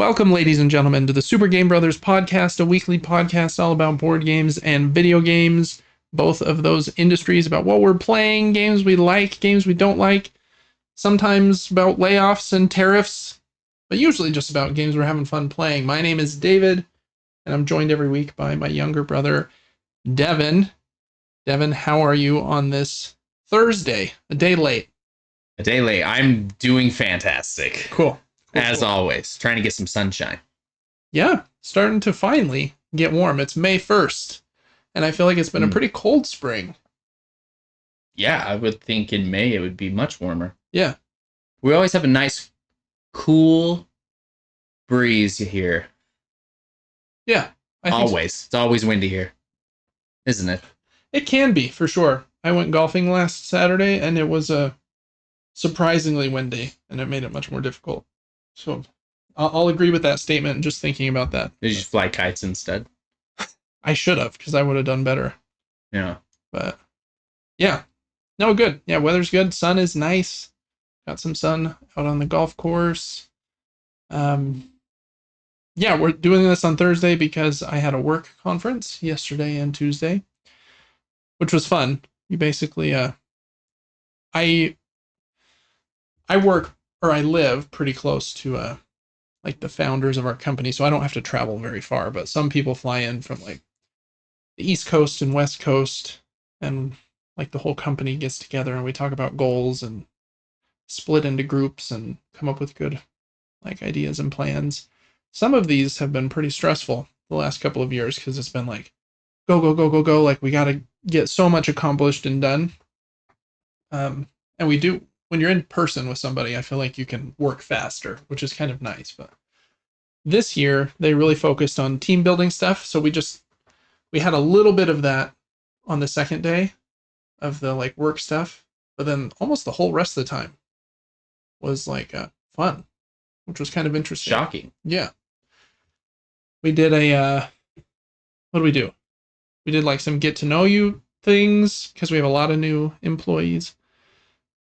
Welcome, ladies and gentlemen, to the Super Game Brothers podcast, a weekly podcast all about board games and video games, both of those industries, about what we're playing, games we like, games we don't like, sometimes about layoffs and tariffs, but usually just about games we're having fun playing. My name is David, and I'm joined every week by my younger brother, Devin. Devin, how are you on this Thursday? A day late. A day late. I'm doing fantastic. Cool. As always, trying to get some sunshine. Yeah, starting to finally get warm. It's May 1st, and I feel like it's been a pretty cold spring. Yeah, I would think in May it would be much warmer. Yeah. We always have a nice, cool breeze here. Yeah. Always. It's always windy here, isn't it? It can be, for sure. I went golfing last Saturday, and it was surprisingly windy, and it made it much more difficult. So I'll agree with that statement, just thinking about that. Did you just fly kites instead? I should have, because I would have done better. Yeah. But, yeah. No, good. Yeah, weather's good. Sun is nice. Got some sun out on the golf course. Yeah, we're doing this on Thursday because I had a work conference yesterday and Tuesday, which was fun. You basically, I work, or I live pretty close to like the founders of our company, so I don't have to travel very far, but some people fly in from like the East Coast and West Coast, and like the whole company gets together and we talk about goals and split into groups and come up with good like ideas and plans. Some of these have been pretty stressful the last couple of years because it's been like go, go, go, go, go, like we got to get so much accomplished and done. And we do. When you're in person with somebody, I feel like you can work faster, which is kind of nice. But this year, they really focused on team building stuff. So we had a little bit of that on the second day of the like work stuff. But then almost the whole rest of the time was like fun, which was kind of interesting. Shocking. Yeah. We did what did we do? We did like some get to know you things because we have a lot of new employees.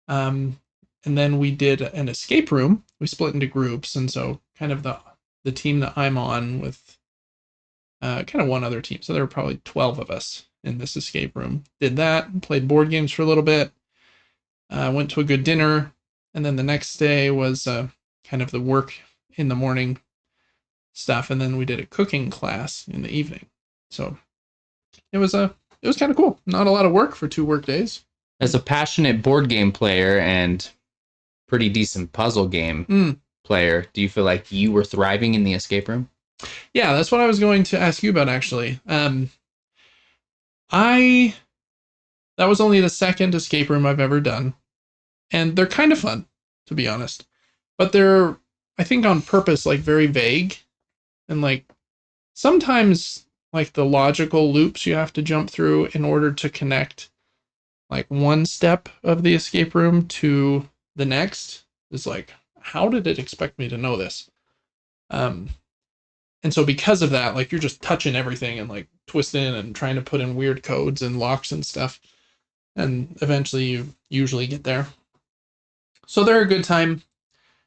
And then we did an escape room. We split into groups, and so kind of the team that I'm on with kind of one other team. So there were probably 12 of us in this escape room. Did that, played board games for a little bit, went to a good dinner, and then the next day was kind of the work in the morning stuff, and then we did a cooking class in the evening. So it was kind of cool. Not a lot of work for 2 work days. As a passionate board game player and pretty decent puzzle game player, do you feel like you were thriving in the escape room? Yeah, that's what I was going to ask you about, actually. That was only the second escape room I've ever done, and they're kind of fun, to be honest. But they're, I think, on purpose, like very vague, and like sometimes like the logical loops you have to jump through in order to connect like one step of the escape room to the next is like, how did it expect me to know this? And so because of that, like you're just touching everything and like twisting and trying to put in weird codes and locks and stuff. And eventually you usually get there. So they're a good time.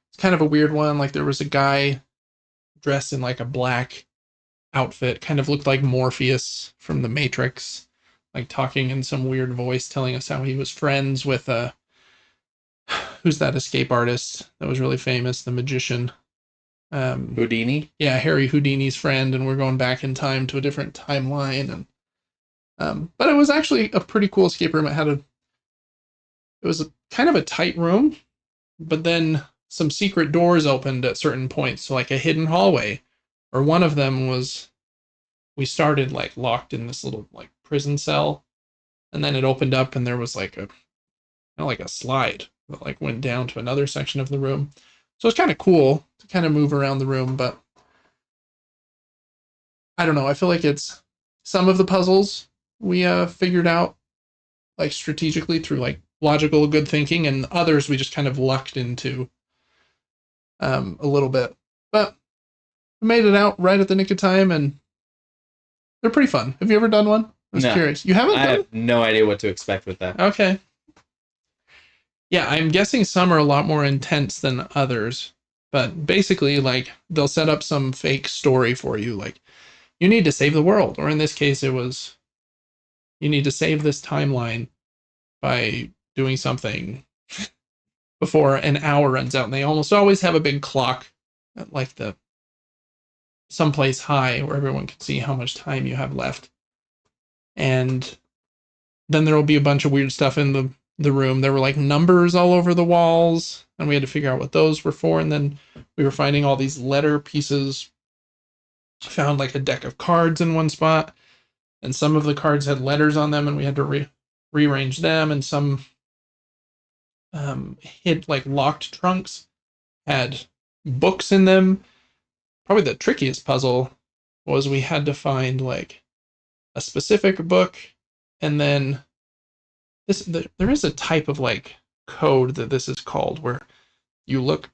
It's kind of a weird one. Like there was a guy dressed in like a black outfit, kind of looked like Morpheus from the Matrix, like talking in some weird voice, telling us how he was friends with who's that escape artist that was really famous, the magician, Houdini. Yeah, Harry Houdini's friend, and we're going back in time to a different timeline. And but it was actually a pretty cool escape room. It was a kind of a tight room, but then some secret doors opened at certain points, so like a hidden hallway, or one of them was, we started like locked in this little like prison cell, and then it opened up and there was like a slide that like went down to another section of the room. So it's kind of cool to kind of move around the room, but I don't know. I feel like it's some of the puzzles we figured out like strategically through like logical good thinking, and others we just kind of lucked into a little bit. But we made it out right at the nick of time, and they're pretty fun. Have you ever done one? I was curious. You haven't? I have no idea what to expect with that. Okay. Yeah, I'm guessing some are a lot more intense than others. But basically, like, they'll set up some fake story for you, like, you need to save the world. Or in this case, it was, you need to save this timeline by doing something before an hour runs out. And they almost always have a big clock at like the someplace high where everyone can see how much time you have left. And then there will be a bunch of weird stuff in the room. There were like numbers all over the walls, and we had to figure out what those were for. And then we were finding all these letter pieces. Found like a deck of cards in one spot, and some of the cards had letters on them, and we had to rearrange them. And some hid like locked trunks had books in them. Probably the trickiest puzzle was we had to find like a specific book, and then there is a type of like code that this is called where you look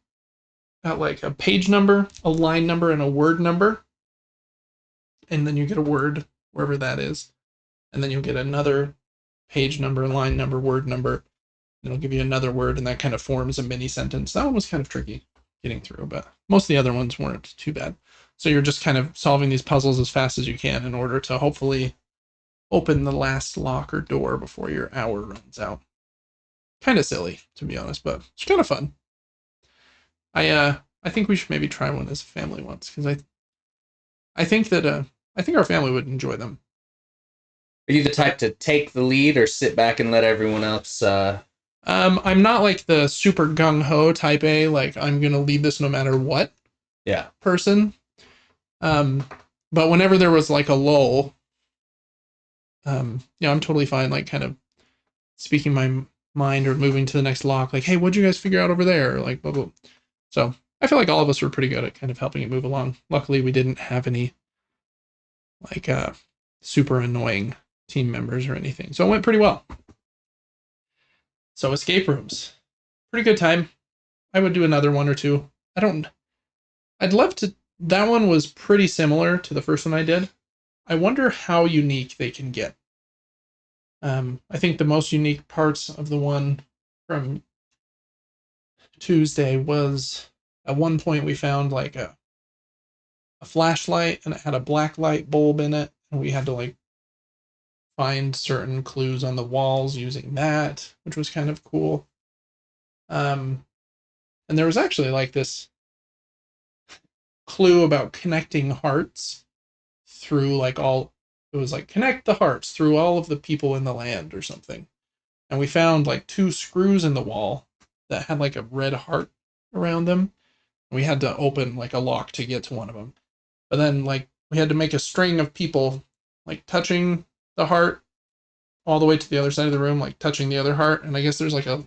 at like a page number, a line number, and a word number, and then you get a word wherever that is, and then you'll get another page number, line number, word number, and it'll give you another word, and that kind of forms a mini sentence. That one was kind of tricky getting through, but most of the other ones weren't too bad. So you're just kind of solving these puzzles as fast as you can in order to hopefully open the last lock or door before your hour runs out. Kind of silly, to be honest, but it's kind of fun. I think we should maybe try one as a family once, because I think that I think our family would enjoy them. Are you the type to take the lead or sit back and let everyone else? I'm not like the super gung ho type A, like I'm gonna lead this no matter what. Yeah. Person. But whenever there was like a lull, I'm totally fine, like kind of speaking my mind or moving to the next lock, like, hey, what'd you guys figure out over there? Or like blah blah. So I feel like all of us were pretty good at kind of helping it move along. Luckily, we didn't have any like super annoying team members or anything, so it went pretty well. So escape rooms, pretty good time. I would do another one or two. I'd love to. That one was pretty similar to the first one I did. I wonder how unique they can get. I think the most unique parts of the one from Tuesday was at one point we found like a flashlight, and it had a black light bulb in it, and we had to like find certain clues on the walls using that, which was kind of cool. And there was actually like this clue about connecting hearts through like it was like connect the hearts through all of the people in the land or something. And we found like 2 screws in the wall that had like a red heart around them. We had to open like a lock to get to one of them. But then like we had to make a string of people like touching the heart all the way to the other side of the room, like touching the other heart. And I guess there's like a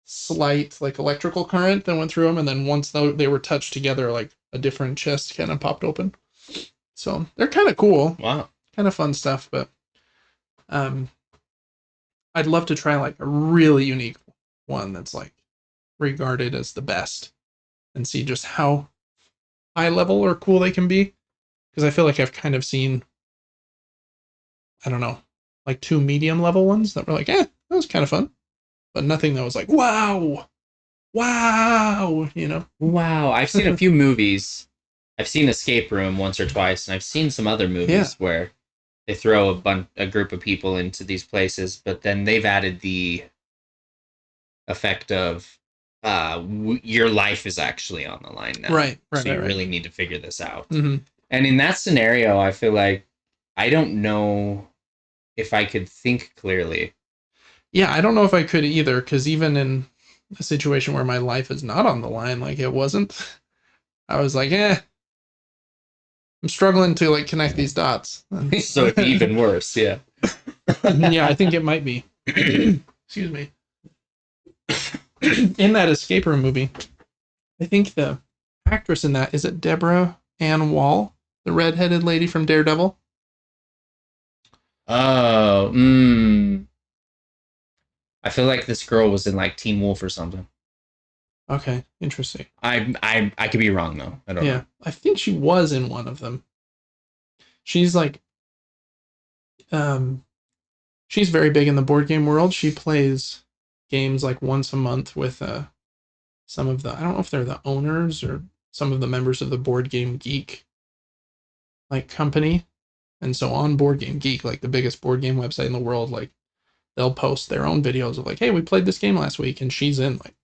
slight like electrical current that went through them, and then once they were touched together, like a different chest kind of popped open. So they're kind of cool. Wow. Kind of fun stuff, but I'd love to try like a really unique one that's like regarded as the best, and see just how high level or cool they can be. Because I feel like I've kind of seen, I don't know, like 2 medium level ones that were like, that was kind of fun. But nothing that was like, wow, Wow. I've seen a few movies. I've seen Escape Room once or twice, and I've seen some other movies where they throw a group of people into these places, but then they've added the effect of your life is actually on the line now. Right. So you really need to figure this out. Mm-hmm. And in that scenario, I feel like I don't know if I could think clearly. Yeah, I don't know if I could either, because even in a situation where my life is not on the line, like it wasn't, I was like, I'm struggling to like connect these dots. So it'd be even worse, yeah. Yeah, I think it might be. Excuse me. In that escape room movie, I think the actress in that, is it Deborah Ann Wall, the redheaded lady from Daredevil? Oh, I feel like this girl was in like Teen Wolf or something. Okay, interesting. I could be wrong though. I don't know. I think she was in one of them. She's like, she's very big in the board game world. She plays games like once a month with some of the, I don't know if they're the owners or some of the members of the Board Game Geek like company. And so on Board Game Geek, like the biggest board game website in the world, like they'll post their own videos of like, hey, we played this game last week, and she's in like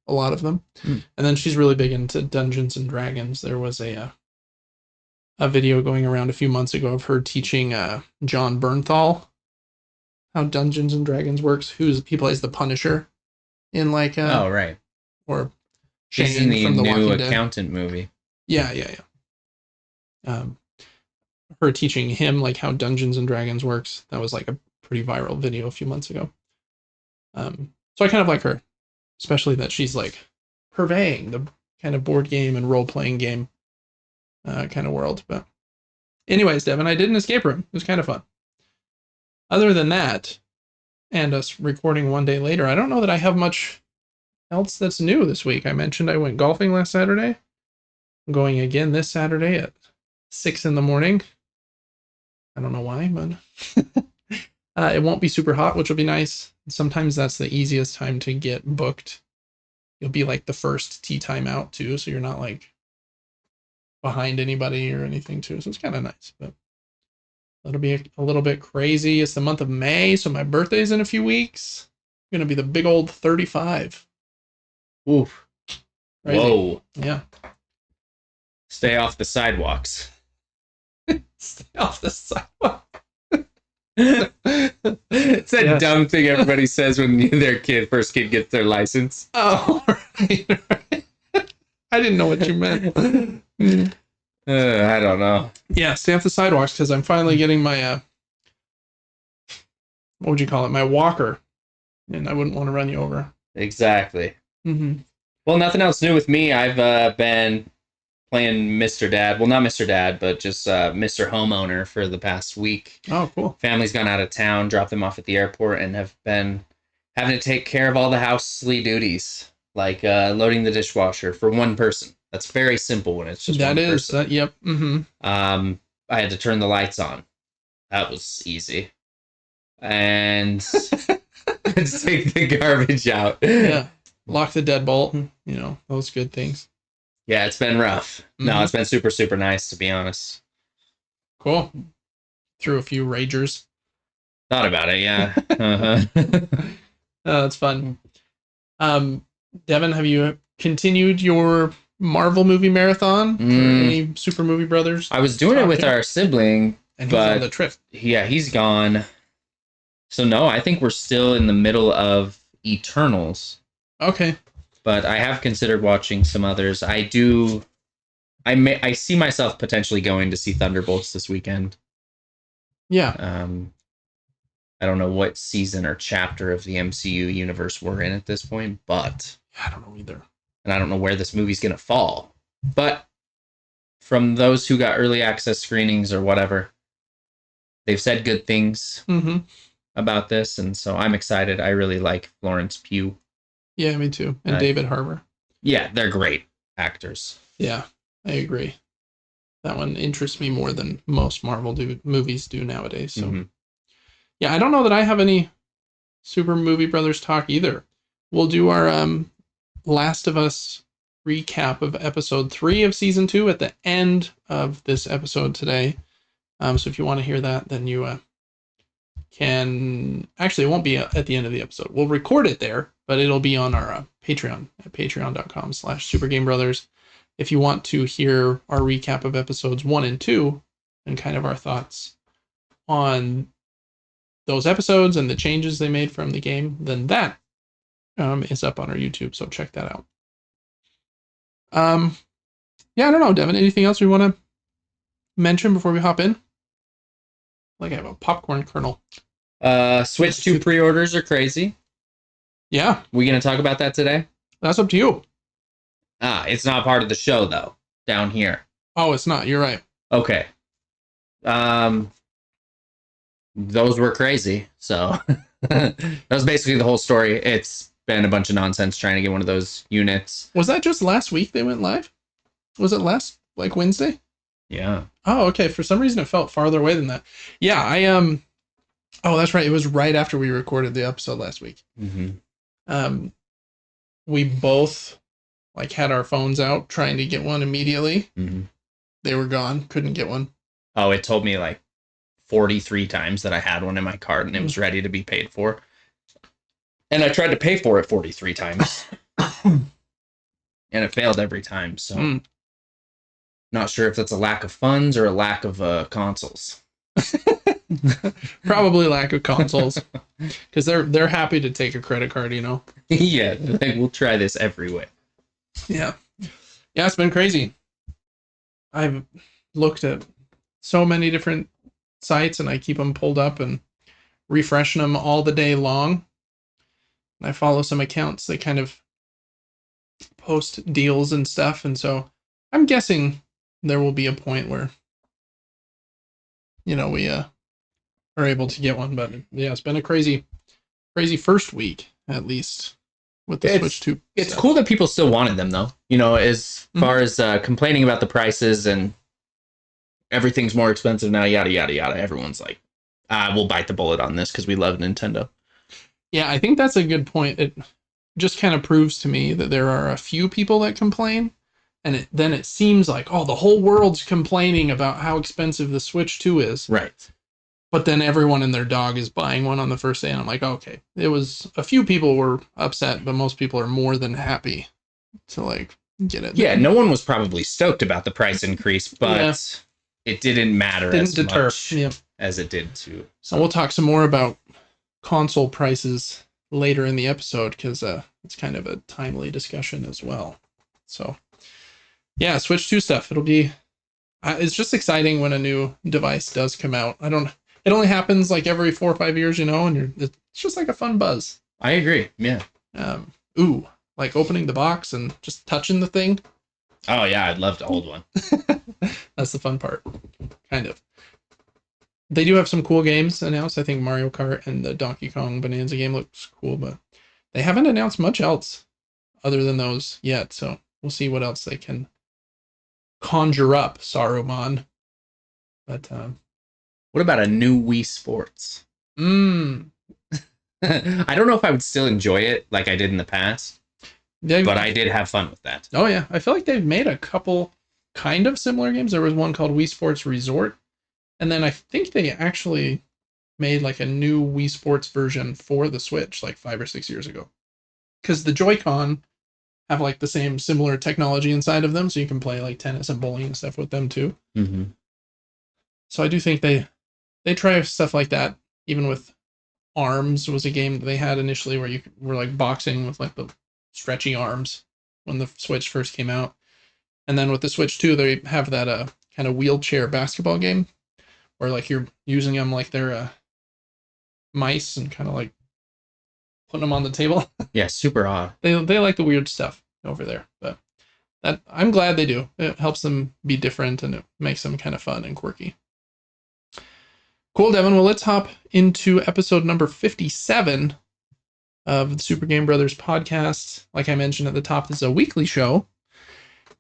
a lot of them. And then she's really big into Dungeons and Dragons. There was a video going around a few months ago of her teaching John Bernthal how Dungeons and Dragons works. He plays the Punisher in like oh right, or she's Shane in the from The new Walking Dead. accountant movie. Yeah. Her teaching him like how Dungeons and Dragons works. That was like a pretty viral video a few months ago. So I kind of like her, especially that she's like purveying the kind of board game and role playing game kind of world. But anyways, Devin, I did an escape room. It was kind of fun. Other than that, and us recording one day later, I don't know that I have much else that's new this week. I mentioned I went golfing last Saturday. I'm going again this Saturday at 6 a.m. I don't know why, but it won't be super hot, which will be nice. Sometimes that's the easiest time to get booked. You'll be like the first tee time out too, so you're not like behind anybody or anything too. So it's kind of nice, but it'll be a little bit crazy. It's the month of May, so my birthday's in a few weeks. I'm gonna be the big old 35. Oof. Crazy. Whoa. Yeah. Stay off the sidewalks. Stay off the sidewalk. It's a dumb thing everybody says when their first kid gets their license. Oh, right. I didn't know what you meant. I don't know. Yeah, stay off the sidewalks because I'm finally getting my what would you call it? My walker, and I wouldn't want to run you over. Exactly. Mm-hmm. Well, nothing else new with me. I've been playing Mr. Dad. Well, not Mr. Dad, but just Mr. Homeowner for the past week. Oh, cool. Family's gone out of town, dropped them off at the airport, and have been having to take care of all the housely duties, like loading the dishwasher for one person. That's very simple when it's just one person. Yep. Mm-hmm. I had to turn the lights on. That was easy. And take the garbage out. Yeah. Lock the deadbolt. You know, those good things. Yeah, it's been rough. Mm-hmm. No, it's been super, super nice, to be honest. Cool. Threw a few ragers. Thought about it, yeah. Uh-huh. Oh, that's fun. Devin, have you continued your Marvel movie marathon? Or any Super Movie Brothers? I was doing it with our sibling. And he's on the trip. Yeah, he's gone. So no, I think we're still in the middle of Eternals. Okay. But I have considered watching some others. I see myself potentially going to see Thunderbolts this weekend. Yeah. I don't know what season or chapter of the MCU universe we're in at this point, but I don't know either. And I don't know where this movie's going to fall. But from those who got early access screenings or whatever, they've said good things about this, and so I'm excited. I really like Florence Pugh. Yeah, me too. And David Harbour. Yeah, they're great actors. Yeah, I agree. That one interests me more than most Marvel movies do nowadays. So, yeah, I don't know that I have any Super Movie Brothers talk either. We'll do our Last of Us recap of episode 3 of season 2 at the end of this episode today. So if you want to hear that, then you can... Actually, it won't be at the end of the episode. We'll record it there, but it'll be on our Patreon at patreon.com/SuperGameBrothers. If you want to hear our recap of episodes 1 and 2 and kind of our thoughts on those episodes and the changes they made from the game, then that is up on our YouTube, so check that out. Yeah, I don't know, Devin. Anything else we want to mention before we hop in? Like I have a popcorn kernel. Switch 2 pre-orders are crazy. Yeah. We gonna talk about that today? That's up to you. It's not part of the show though. Down here. Oh, it's not. You're right. Okay. Those were crazy. So that was basically the whole story. It's been a bunch of nonsense trying to get one of those units. Was that just last week they went live? Was it last Wednesday? Yeah. Oh, okay. For some reason it felt farther away than that. Yeah, oh, that's right. It was right after we recorded the episode last week. We both like had our phones out trying to get one immediately. Mm-hmm. They were gone. Couldn't get one. Oh, it told me like 43 times that I had one in my cart and it was ready to be paid for. And I tried to pay for it 43 times. And it failed every time. So not sure if that's a lack of funds or a lack of consoles. Probably lack of consoles. Because they're happy to take a credit card, you know? Yeah, like, we'll try this every way. Yeah. Yeah, it's been crazy. I've looked at so many different sites and I keep them pulled up and refreshing them all the day long. I follow some accounts that kind of post deals and stuff, and so I'm guessing there will be a point where, you know, we are able to get one. But yeah, it's been a crazy first week at least with the Switch 2. It's cool that people still wanted them though. You know, as far as complaining about the prices and everything's more expensive now, yada yada yada. Everyone's like, we'll bite the bullet on this because we love Nintendo. Yeah, I think that's a good point. It just kind of proves to me that there are a few people that complain, and then it seems like, oh, the whole world's complaining about how expensive the Switch 2 is. Right. But then everyone and their dog is buying one on the first day, and I'm like, okay, it was a few people were upset, but most people are more than happy to like get it. Yeah, no one was probably stoked about the price increase, but it didn't matter much as it did to. So we'll talk some more about console prices later in the episode because it's kind of a timely discussion as well. So yeah, Switch 2 stuff. It'll be it's just exciting when a new device does come out. It only happens like every 4 or 5 years, you know, and it's just like a fun buzz. I agree. Yeah. Like opening the box and just touching the thing. Oh yeah, I'd love to hold one. That's the fun part. Kind of. They do have some cool games announced. I think Mario Kart and the Donkey Kong Bonanza game looks cool, but they haven't announced much else other than those yet. So we'll see what else they can conjure up, Saruman. But what about a new Wii Sports? I don't know if I would still enjoy it like I did in the past, but I did have fun with that. Oh yeah, I feel like they've made a couple kind of similar games. There was one called Wii Sports Resort. And then I think they actually made like a new Wii Sports version for the Switch like 5 or 6 years ago. Because the Joy-Con have like the same similar technology inside of them, so you can play like tennis and bowling and stuff with them too. Mm-hmm. So I do think they try stuff like that. Even with Arms was a game that they had initially where you were like boxing with like the stretchy arms when the Switch first came out. And then with the Switch 2, they have that kind of wheelchair basketball game. Or like you're using them like they're mice and kind of like putting them on the table. Yeah, super odd. They like the weird stuff over there, but that I'm glad they do. It helps them be different and it makes them kind of fun and quirky. Cool, Devin. Well, let's hop into episode number 57 of the Super Game Brothers podcast. Like I mentioned at the top, this is a weekly show.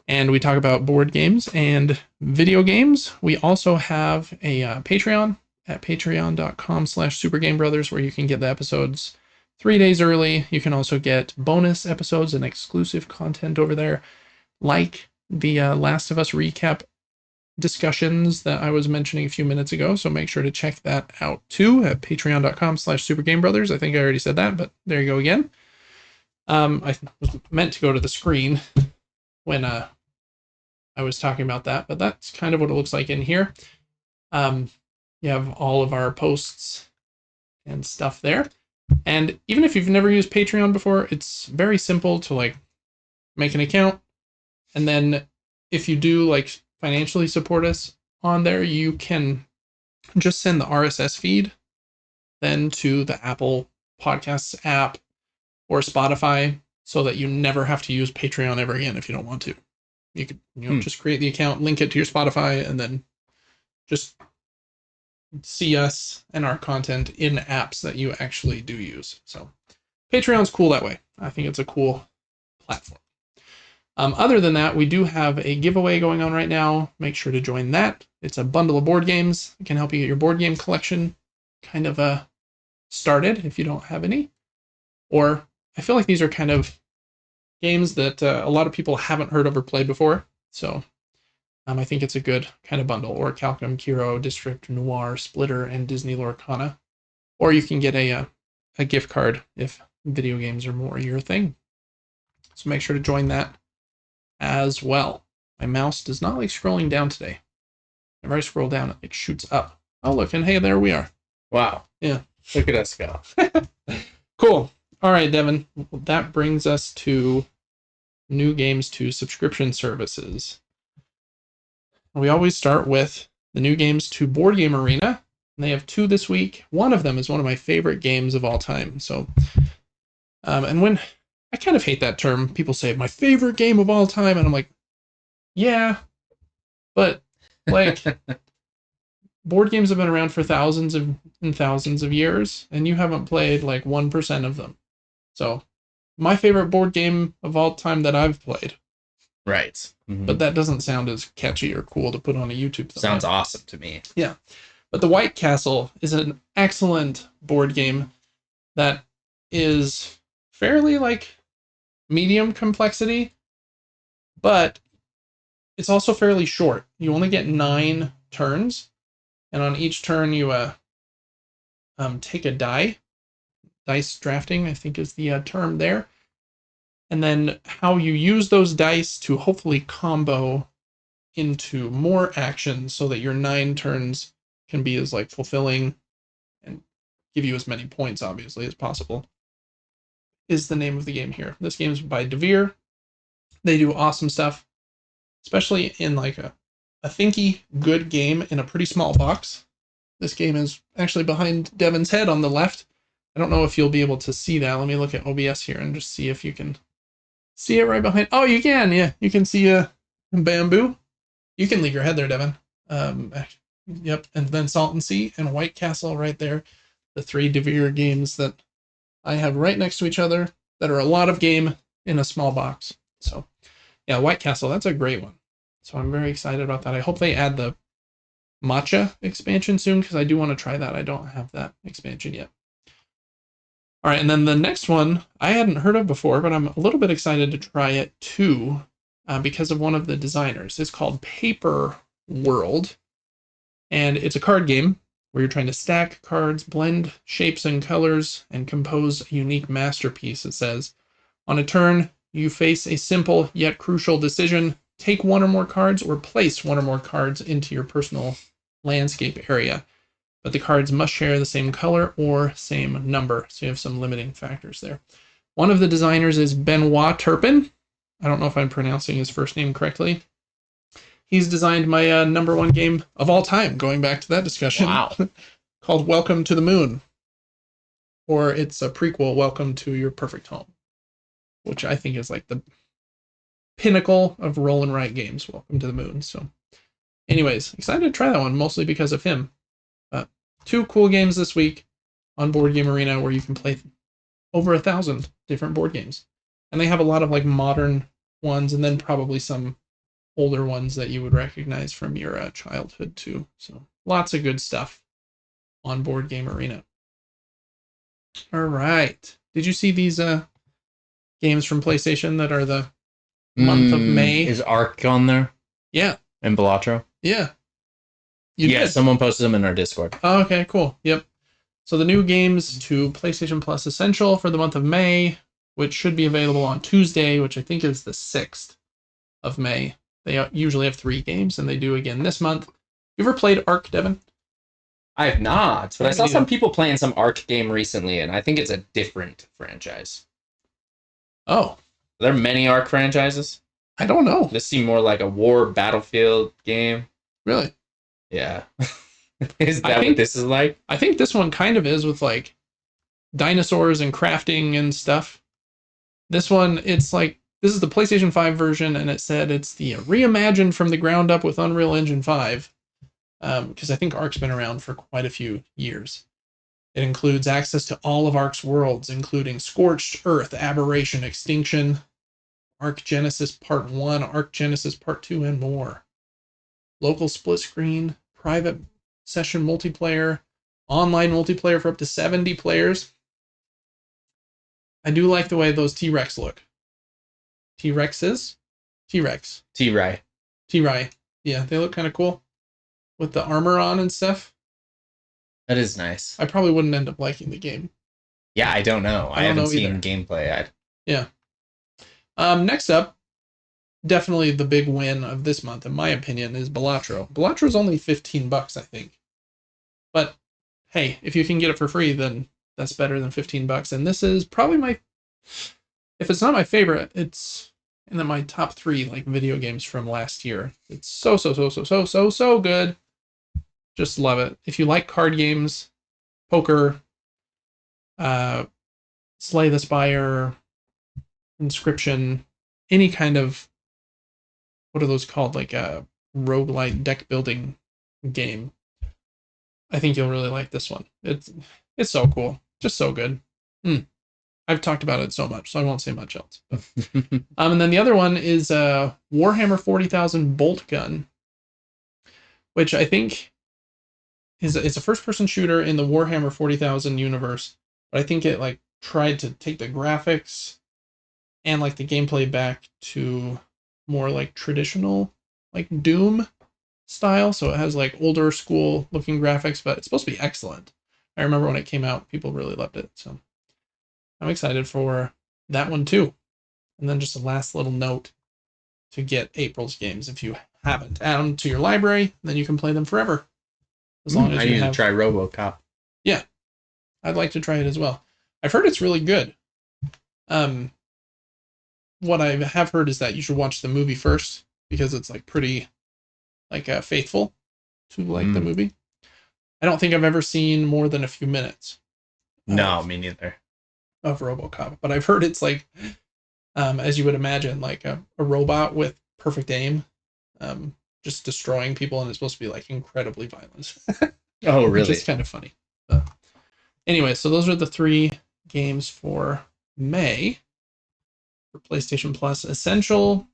And we talk about board games and video games. We also have a Patreon at patreon.com/supergamebrothers where you can get the episodes 3 days early. You can also get bonus episodes and exclusive content over there, like the Last of Us recap discussions that I was mentioning a few minutes ago. So make sure to check that out too at patreon.com/supergamebrothers. I think I already said that, but there you go again. I was meant to go to the screen when I was talking about that, but that's kind of what it looks like in here. You have all of our posts and stuff there. And even if you've never used Patreon before, it's very simple to like make an account. And then if you do like financially support us on there, you can just send the RSS feed then to the Apple Podcasts app or Spotify so that you never have to use Patreon ever again if you don't want to. You could, just create the account, link it to your Spotify, and then just see us and our content in apps that you actually do use. So Patreon's cool that way. I think it's a cool platform. Other than that, we do have a giveaway going on right now. Make sure to join that. It's a bundle of board games. It can help you get your board game collection kind of started if you don't have any. Or I feel like these are kind of games that a lot of people haven't heard of or played before. So I think it's a good kind of bundle. Or Calcum, Kiro, District Noir, Splitter, and Disney Lorcana. Or you can get a gift card if video games are more your thing. So make sure to join that as well. My mouse does not like scrolling down today. Whenever I scroll down, it shoots up. Oh, look, and hey, there we are. Wow. Yeah. Look at us go. Cool. All right, Devin. That brings us to new games to subscription services. We always start with the new games to Board Game Arena. And they have 2 this week. One of them is one of my favorite games of all time. So, and when I kind of hate that term, people say my favorite game of all time, and I'm like, yeah, but like board games have been around for thousands of years, and you haven't played like 1% of them. So, my favorite board game of all time that I've played. Right. Mm-hmm. But that doesn't sound as catchy or cool to put on a YouTube thumbnail. Sounds awesome to me. Yeah. But the White Castle is an excellent board game that is fairly like medium complexity, but it's also fairly short. You only get 9 turns, and on each turn you take a dice drafting, I think is the term there, and then how you use those dice to hopefully combo into more actions so that your 9 turns can be as like fulfilling and give you as many points obviously as possible, is the name of the game here. This game is by Devere. They do awesome stuff, especially in like a thinky good game in a pretty small box. This game is actually behind Devin's head on the left. I don't know if you'll be able to see that. Let me look at OBS here and just see if you can see it right behind. Oh, you can. Yeah, you can see bamboo. You can leave your head there, Devin. Yep, and then Salton Sea and White Castle right there. The 3 Devere games that I have right next to each other that are a lot of game in a small box. So, yeah, White Castle, that's a great one. So I'm very excited about that. I hope they add the matcha expansion soon, because I do want to try that. I don't have that expansion yet. All right, and then the next one I hadn't heard of before, but I'm a little bit excited to try it too, because of one of the designers. It's called Paper World. And it's a card game where you're trying to stack cards, blend shapes and colors, and compose a unique masterpiece, it says. On a turn, you face a simple yet crucial decision. Take 1 or more cards or place 1 or more cards into your personal landscape area. But the cards must share the same color or same number. So you have some limiting factors there. One of the designers is Benoit Turpin. I don't know if I'm pronouncing his first name correctly. He's designed my #1 game of all time, going back to that discussion. Wow. Called Welcome to the Moon. Or it's a prequel, Welcome to Your Perfect Home, which I think is like the pinnacle of roll and write games, Welcome to the Moon. So anyways, excited to try that one, mostly because of him. 2 cool games this week on Board Game Arena where you can play over 1,000 different board games. And they have a lot of like modern ones, and then probably some older ones that you would recognize from your childhood too. So lots of good stuff on Board Game Arena. All right. Did you see these games from PlayStation that are the month of May? Is Ark on there? Yeah. And Balatro? Yeah. You did. Someone posted them in our Discord. Oh, okay, cool. Yep. So the new games to PlayStation Plus Essential for the month of May, which should be available on Tuesday, which I think is the 6th of May. They usually have 3 games, and they do again this month. You ever played Ark, Devin? I have not, but I saw some people playing some Ark game recently, and I think it's a different franchise. Oh. Are there many Ark franchises? I don't know. This seemed more like a war battlefield game. Really? Yeah. Is that what this is like? I think this one kind of is, with like dinosaurs and crafting and stuff. This one, it's like, this is the PlayStation 5 version, and it said it's the reimagined from the ground up with Unreal Engine 5. Because I think Ark's been around for quite a few years. It includes access to all of Ark's worlds, including Scorched Earth, Aberration, Extinction, Ark Genesis Part 1, Ark Genesis Part 2, and more. Local split screen, private session multiplayer, online multiplayer for up to 70 players. I do like the way those T-Rex look. T-Rexes. T-Rex. T-Ry. T-Ry. Yeah, they look kind of cool with the armor on and stuff. That is nice. I probably wouldn't end up liking the game. Yeah, I don't know. I haven't seen gameplay. Yeah. Next up, definitely the big win of this month, in my opinion, is Balatro. Balatro is only $15, I think. But hey, if you can get it for free, then that's better than $15. And this is probably my, if it's not my favorite, it's in my top 3 like video games from last year. It's so good. Just love it. If you like card games, poker, Slay the Spire, Inscription, any kind of, what are those called? Like a roguelite deck building game. I think you'll really like this one. It's so cool. Just so good. I've talked about it so much, so I won't say much else. And then the other one is Warhammer 40,000 Bolt Gun, which I think it's a first-person shooter in the Warhammer 40,000 universe. But I think it like tried to take the graphics and like the gameplay back to more like traditional, like Doom style. So it has like older school looking graphics, but it's supposed to be excellent. I remember when it came out, people really loved it. So I'm excited for that one too. And then just a last little note to get April's games. If you haven't, add them to your library, then you can play them forever. As long as I you need have... to try RoboCop. Yeah, I'd like to try it as well. I've heard it's really good. What I have heard is that you should watch the movie first because it's like pretty like faithful to like the movie. I don't think I've ever seen more than a few minutes. No, me neither. Of RoboCop, but I've heard it's like, as you would imagine, like a robot with perfect aim, just destroying people, and it's supposed to be like incredibly violent. Oh, really? Which is kind of funny. But anyway, so those are the 3 games for May for PlayStation Plus Essential.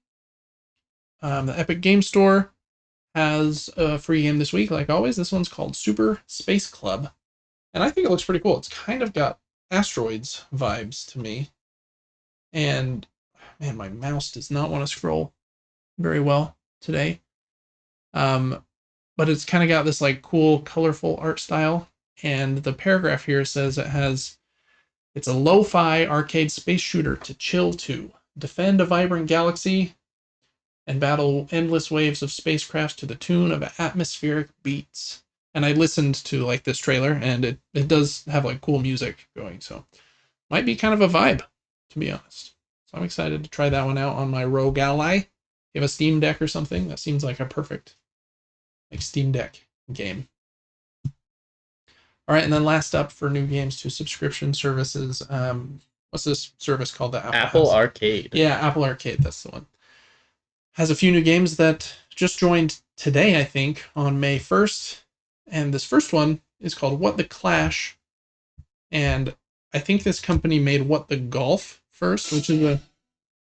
The Epic Game Store has a free game this week, like always. This one's called Super Space Club, and I think it looks pretty cool. It's kind of got Asteroids vibes to me, and man, my mouse does not want to scroll very well today. But it's kind of got this like cool, colorful art style, and the paragraph here says it's a lo-fi arcade space shooter to chill to, defend a vibrant galaxy, and battle endless waves of spacecrafts to the tune of atmospheric beats. And I listened to like this trailer, and it does have like cool music going, so might be kind of a vibe, to be honest. So I'm excited to try that one out on my Rogue Ally. If you have a Steam Deck or something, that seems like a perfect like Steam Deck game. All right, and then last up for new games to subscription services, what's this service called? The Apple Arcade. Yeah, Apple Arcade. That's the one. Has a few new games that just joined today, I think, on May 1st. And this first one is called What the Clash. And I think this company made What the Golf first, which is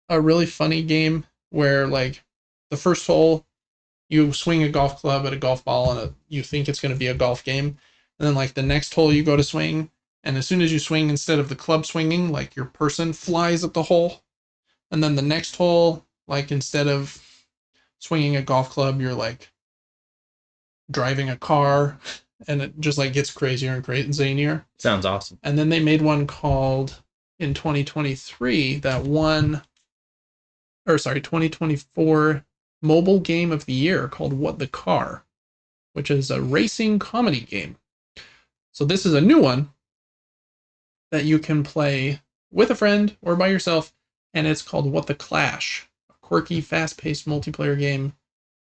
a really funny game where, like, the first hole, you swing a golf club at a golf ball and you think it's going to be a golf game. And then, like, the next hole you go to swing, and as soon as you swing, instead of the club swinging, like, your person flies at the hole. And then the next hole, like, instead of swinging a golf club, you're, like, driving a car, and it just, like, gets crazier and zanier. Sounds awesome. And then they made one called, in 2023, 2024 mobile game of the year called What the Car, which is a racing comedy game. So this is a new one that you can play with a friend or by yourself, and it's called What the Clash, a quirky, fast-paced multiplayer game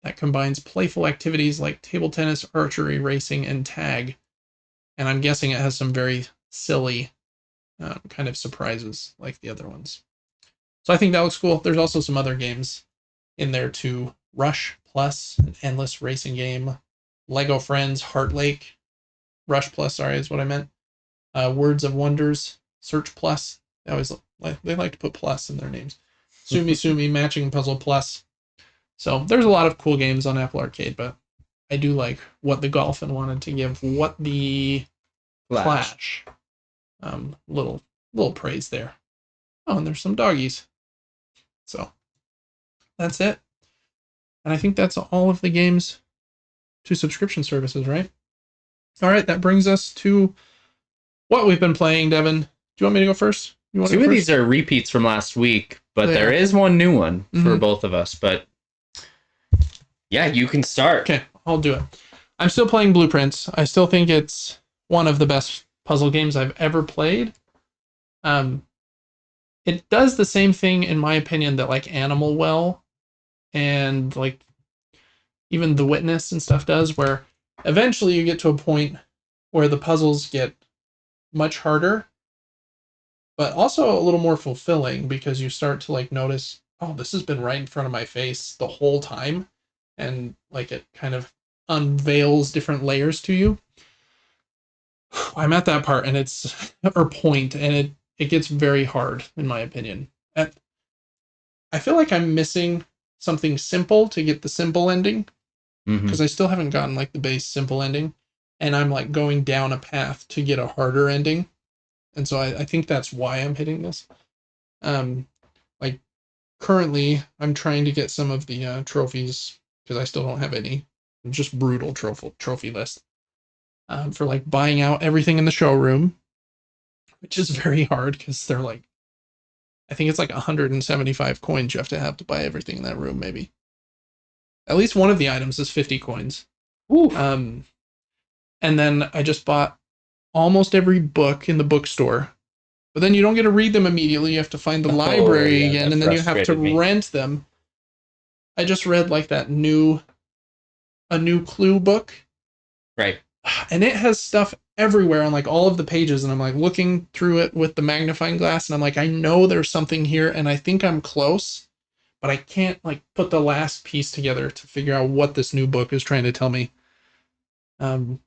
that combines playful activities like table tennis, archery, racing, and tag. And I'm guessing it has some very silly kind of surprises like the other ones. So I think that looks cool. There's also some other games in there too. Rush Plus, an endless racing game. Lego Friends, Heart Lake. Rush Plus, sorry, is what I meant. Words of Wonders, Search Plus. They like to put plus in their names. Sumi Sumi, Matching Puzzle Plus. So there's a lot of cool games on Apple Arcade, but I do like What the Golf and wanted to give What the Clash little praise there. Oh, and there's some doggies. So that's it. And I think that's all of the games to subscription services, right? All right, that brings us to what we've been playing, Devin. Do you want me to go first? You want to Two go of first? these are repeats from last week, but They there are. is one new one for Mhm. both of us. But yeah, you can start. Okay, I'll do it. I'm still playing Blueprints. I still think it's one of the best puzzle games I've ever played. It does the same thing, in my opinion, that like Animal Well and like even The Witness and stuff does, where eventually you get to a point where the puzzles get much harder, but also a little more fulfilling because you start to like notice, oh, this has been right in front of my face the whole time, and like it kind of unveils different layers to you. I'm at that part and it's or point, and it gets very hard in my opinion. I feel like I'm missing something simple to get the simple ending because I still haven't gotten like the base simple ending, and I'm like going down a path to get a harder ending, and so I think that's why I'm hitting this. Like currently, I'm trying to get some of the trophies because I still don't have any. Just brutal trophy list for like buying out everything in the showroom, which is very hard because they're like, I think it's like 175 coins you have to buy everything in that room. Maybe at least one of the items is 50 coins. Ooh. And then I just bought almost every book in the bookstore. But then you don't get to read them immediately. You have to find the library again, and then you have to rent them. I just read like a new Clue book. Right. And it has stuff everywhere on like all of the pages, and I'm like looking through it with the magnifying glass, and I'm like, I know there's something here, and I think I'm close, but I can't like put the last piece together to figure out what this new book is trying to tell me. So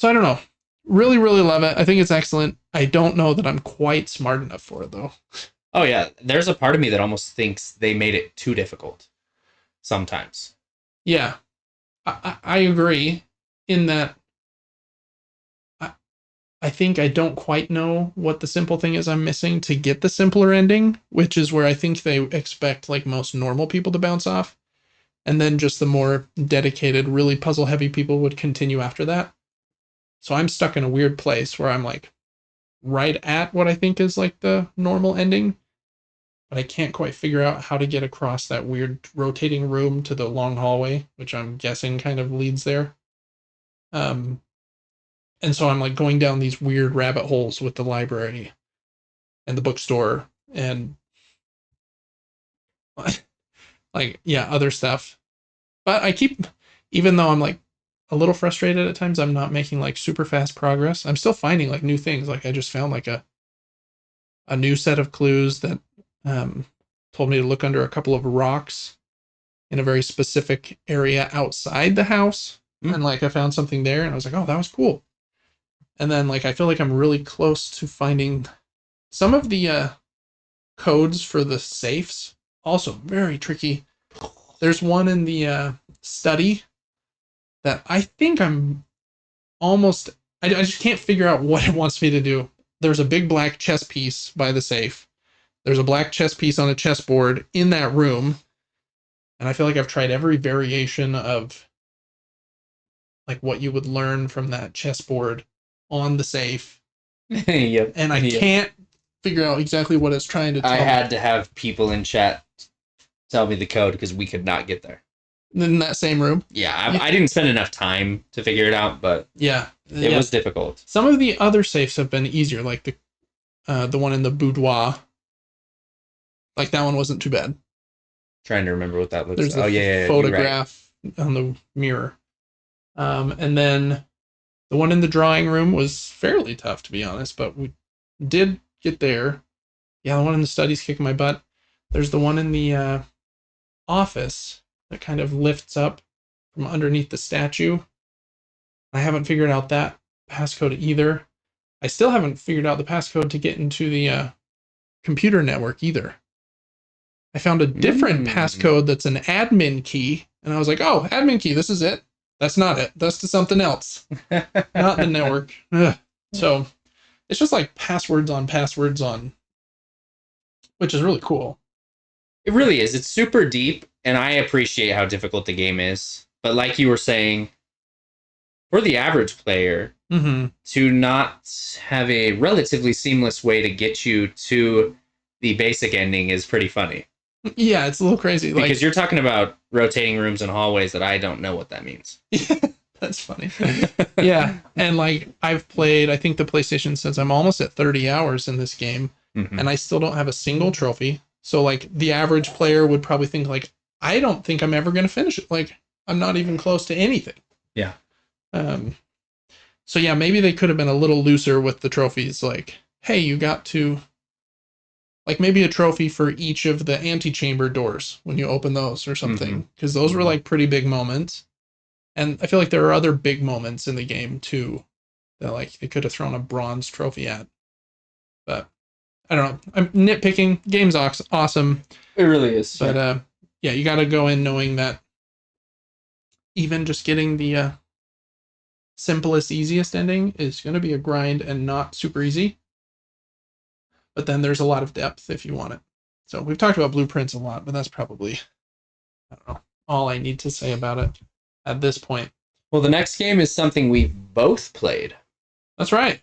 I don't know. Really, really love it. I think it's excellent. I don't know that I'm quite smart enough for it, though. Oh, yeah. There's a part of me that almost thinks they made it too difficult sometimes. Yeah. I agree in that I think I don't quite know what the simple thing is I'm missing to get the simpler ending, which is where I think they expect like most normal people to bounce off. And then just the more dedicated, really puzzle heavy people would continue after that. So I'm stuck in a weird place where I'm like right at what I think is like the normal ending, but I can't quite figure out how to get across that weird rotating room to the long hallway, which I'm guessing kind of leads there. And so I'm like going down these weird rabbit holes with the library and the bookstore and like, yeah, other stuff. But I keep, even though I'm like a little frustrated at times, I'm not making like super fast progress. I'm still finding like new things. Like I just found like a new set of clues that told me to look under a couple of rocks in a very specific area outside the house. And like I found something there and I was like, oh, that was cool. And then like I feel like I'm really close to finding some of the codes for the safes. Also very tricky. There's one in the study that I think I'm almost, I just can't figure out what it wants me to do. There's a big black chess piece by the safe. There's a black chess piece on a chessboard in that room. And I feel like I've tried every variation of like what you would learn from that chessboard on the safe. Yep. And I can't figure out exactly what it's trying to tell me. I had to have people in chat tell me the code because we could not get there. In that same room? Yeah, I didn't spend enough time to figure it out, but yeah, it was difficult. Some of the other safes have been easier, like the one in the boudoir. Like that one wasn't too bad. Trying to remember what that looks like. There's the photograph on the mirror. And then the one in the drawing room was fairly tough, to be honest, but we did get there. Yeah, the one in the study's kicking my butt. There's the one in the office that kind of lifts up from underneath the statue. I haven't figured out that passcode either. I still haven't figured out the passcode to get into the computer network either. I found a different passcode that's an admin key, and I was like, oh, admin key, this is it. That's not it. That's to something else. Not the network. Ugh. So it's just like passwords on, which is really cool. It really is. It's super deep, and I appreciate how difficult the game is. But like you were saying, for the average player, to not have a relatively seamless way to get you to the basic ending is pretty funny. Yeah, it's a little crazy. Because you're talking about rotating rooms and hallways that I don't know what that means. That's funny. Yeah, and like I've played, I think the PlayStation says I'm almost at 30 hours in this game, and I still don't have a single trophy. So like the average player would probably think like, I don't think I'm ever going to finish it. Like I'm not even close to anything. Yeah. So yeah, maybe they could have been a little looser with the trophies. Like, hey, you got to, like maybe a trophy for each of the antechamber doors when you open those or something, because those were like pretty big moments. And I feel like there are other big moments in the game too that like they could have thrown a bronze trophy at. But I don't know. I'm nitpicking. Game's awesome. It really is. But yeah, you got to go in knowing that even just getting the simplest, easiest ending is going to be a grind and not super easy. But then there's a lot of depth if you want it. So we've talked about blueprints a lot, but that's probably, I don't know, all I need to say about it at this point. Well, the next game is something we've both played. That's right.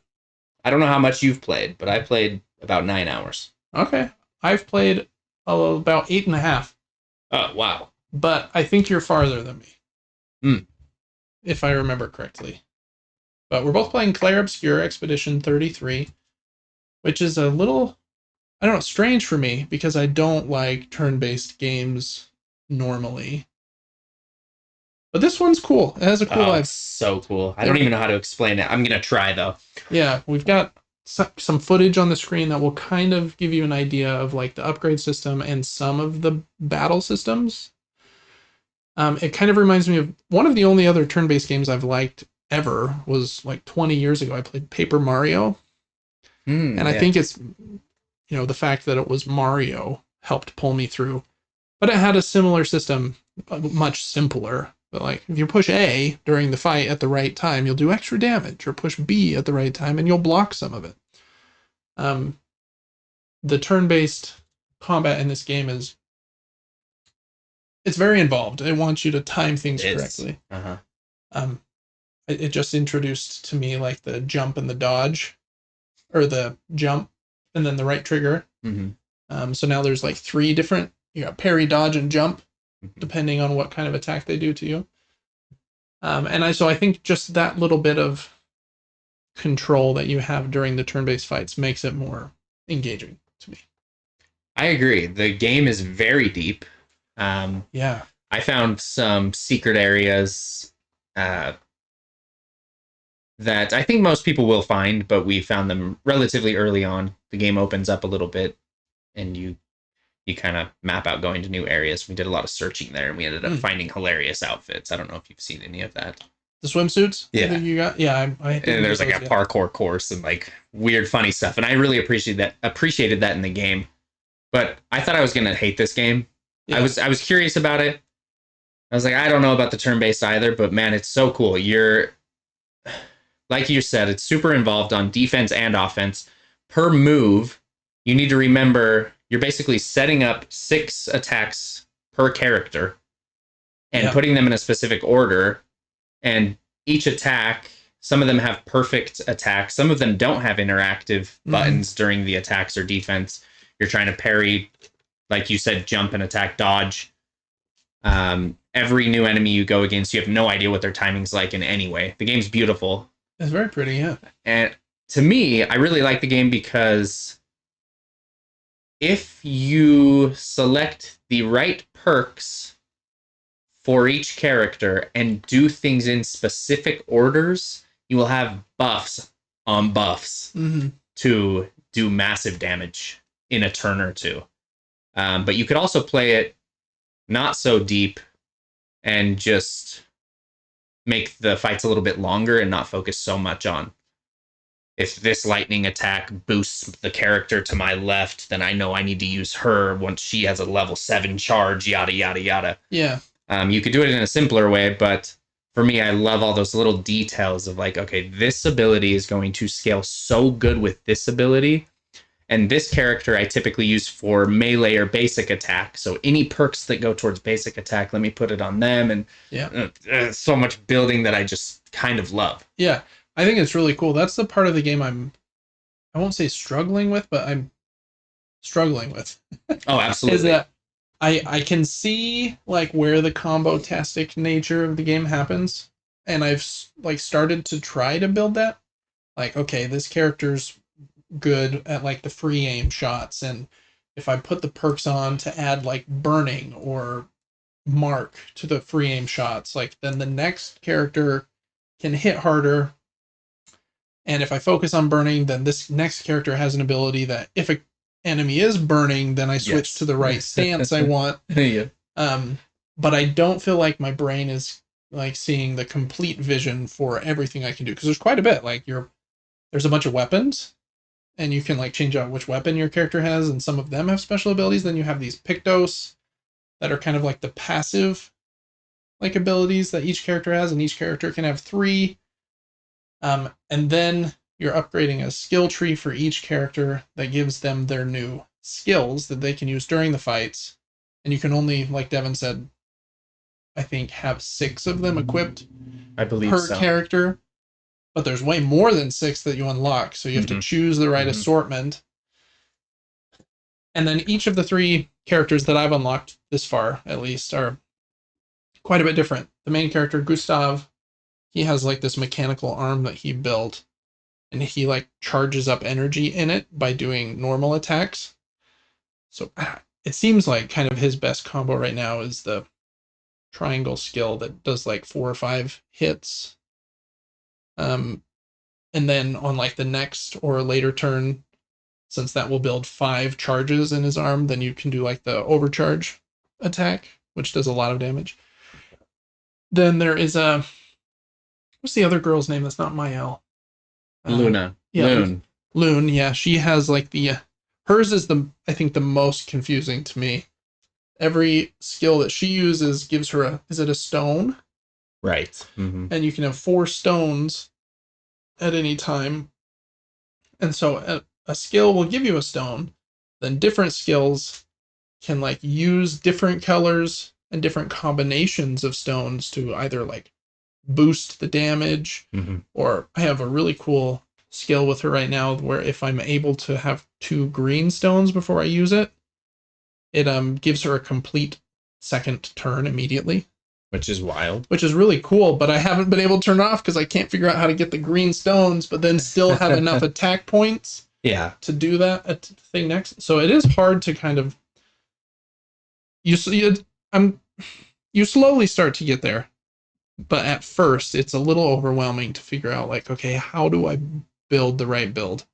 I don't know how much you've played, but I played about 9 hours. Okay. I've played about 8.5. Oh, wow. But I think you're farther than me. If I remember correctly. But we're both playing Clair Obscure Expedition 33, which is a little, I don't know, strange for me because I don't like turn-based games normally. But this one's cool. It has a cool It's so cool. I don't even know how to explain it. I'm going to try, though. Yeah, we've got some footage on the screen that will kind of give you an idea of like the upgrade system and some of the battle systems. It kind of reminds me of one of the only other turn-based games I've liked ever was like 20 years ago. I played Paper Mario. And I think it's, the fact that it was Mario helped pull me through. But it had a similar system, much simpler. But like if you push A during the fight at the right time, you'll do extra damage, or push B at the right time and you'll block some of it. The turn-based combat in this game it's very involved. It wants you to time things correctly. It just introduced to me like the jump and the dodge, or the jump and then the right trigger. So now there's like 3 different, you got parry, dodge, and jump, depending on what kind of attack they do to you. So I think just that little bit of control that you have during the turn-based fights makes it more engaging to me. I agree. The game is very deep. Yeah. I found some secret areas that I think most people will find, but we found them relatively early on. The game opens up a little bit, and you kind of map out going to new areas. We did a lot of searching there, and we ended up finding hilarious outfits. I don't know if you've seen any of that. The swimsuits? Yeah. I think you got? Yeah. And there's like a parkour course and like weird, funny stuff. And I really appreciated that in the game. But I thought I was going to hate this game. Yeah. I was curious about it. I was like, I don't know about the turn-based either, but man, it's so cool. Like you said, it's super involved on defense and offense. Per move, you need to remember you're basically setting up 6 attacks per character and putting them in a specific order. And each attack, some of them have perfect attacks. Some of them don't have interactive buttons during the attacks or defense. You're trying to parry, like you said, jump and attack, dodge. Every new enemy you go against, you have no idea what their timing's like in any way. The game's beautiful. It's very pretty, yeah. And to me, I really like the game because if you select the right perks for each character and do things in specific orders, you will have buffs on buffs to do massive damage in a turn or two. But you could also play it not so deep and just make the fights a little bit longer and not focus so much on, if this lightning attack boosts the character to my left, then I know I need to use her once she has a level 7 charge, yada, yada, yada. Yeah. You could do it in a simpler way, but for me, I love all those little details of like, okay, this ability is going to scale so good with this ability, And this character I typically use for melee or basic attack. So any perks that go towards basic attack, let me put it on them. And so much building that I just kind of love. Yeah, I think it's really cool. That's the part of the game I won't say struggling with, but I'm struggling with. Oh, absolutely. Is that I can see like where the combo-tastic nature of the game happens, and I've like started to try to build that. Like, okay, this character's good at like the free aim shots, and if I put the perks on to add like burning or mark to the free aim shots, like then the next character can hit harder. And if I focus on burning, then this next character has an ability that if a enemy is burning, then I switch to the right stance I want. Yeah. But I don't feel like my brain is like seeing the complete vision for everything I can do, because there's quite a bit. Like there's a bunch of weapons, and you can like change out which weapon your character has, and some of them have special abilities. Then you have these Pictos that are kind of like the passive like abilities that each character has, and each character can have 3. And then you're upgrading a skill tree for each character that gives them their new skills that they can use during the fights. And you can only, like Devin said, I think have 6 of them equipped I believe per so. character. But there's way more than 6 that you unlock, so you have to choose the right assortment. And then each of the 3 characters that I've unlocked this far, at least, are quite a bit different. The main character, Gustav, he has like this mechanical arm that he built, and he like charges up energy in it by doing normal attacks. So it seems like kind of his best combo right now is the triangle skill that does like 4 or 5 hits. And then on like the next or later turn, since that will build 5 charges in his arm, then you can do like the overcharge attack, which does a lot of damage. Then there is what's the other girl's name that's not Mael? Luna. Yeah, Loon. Yeah, she has like hers is I think the most confusing to me. Every skill that she uses gives her is it a stone? Right. Mm-hmm. And you can have 4 stones at any time. And so a skill will give you a stone. Then different skills can like use different colors and different combinations of stones to either like boost the damage, or I have a really cool skill with her right now where if I'm able to have 2 green stones before I use it, it gives her a complete second turn immediately, which is wild, which is really cool. But I haven't been able to turn it off because I can't figure out how to get the green stones but then still have enough attack points to do that thing next. So it is hard to kind of you slowly start to get there. But at first, it's a little overwhelming to figure out, like, okay, how do I build the right build?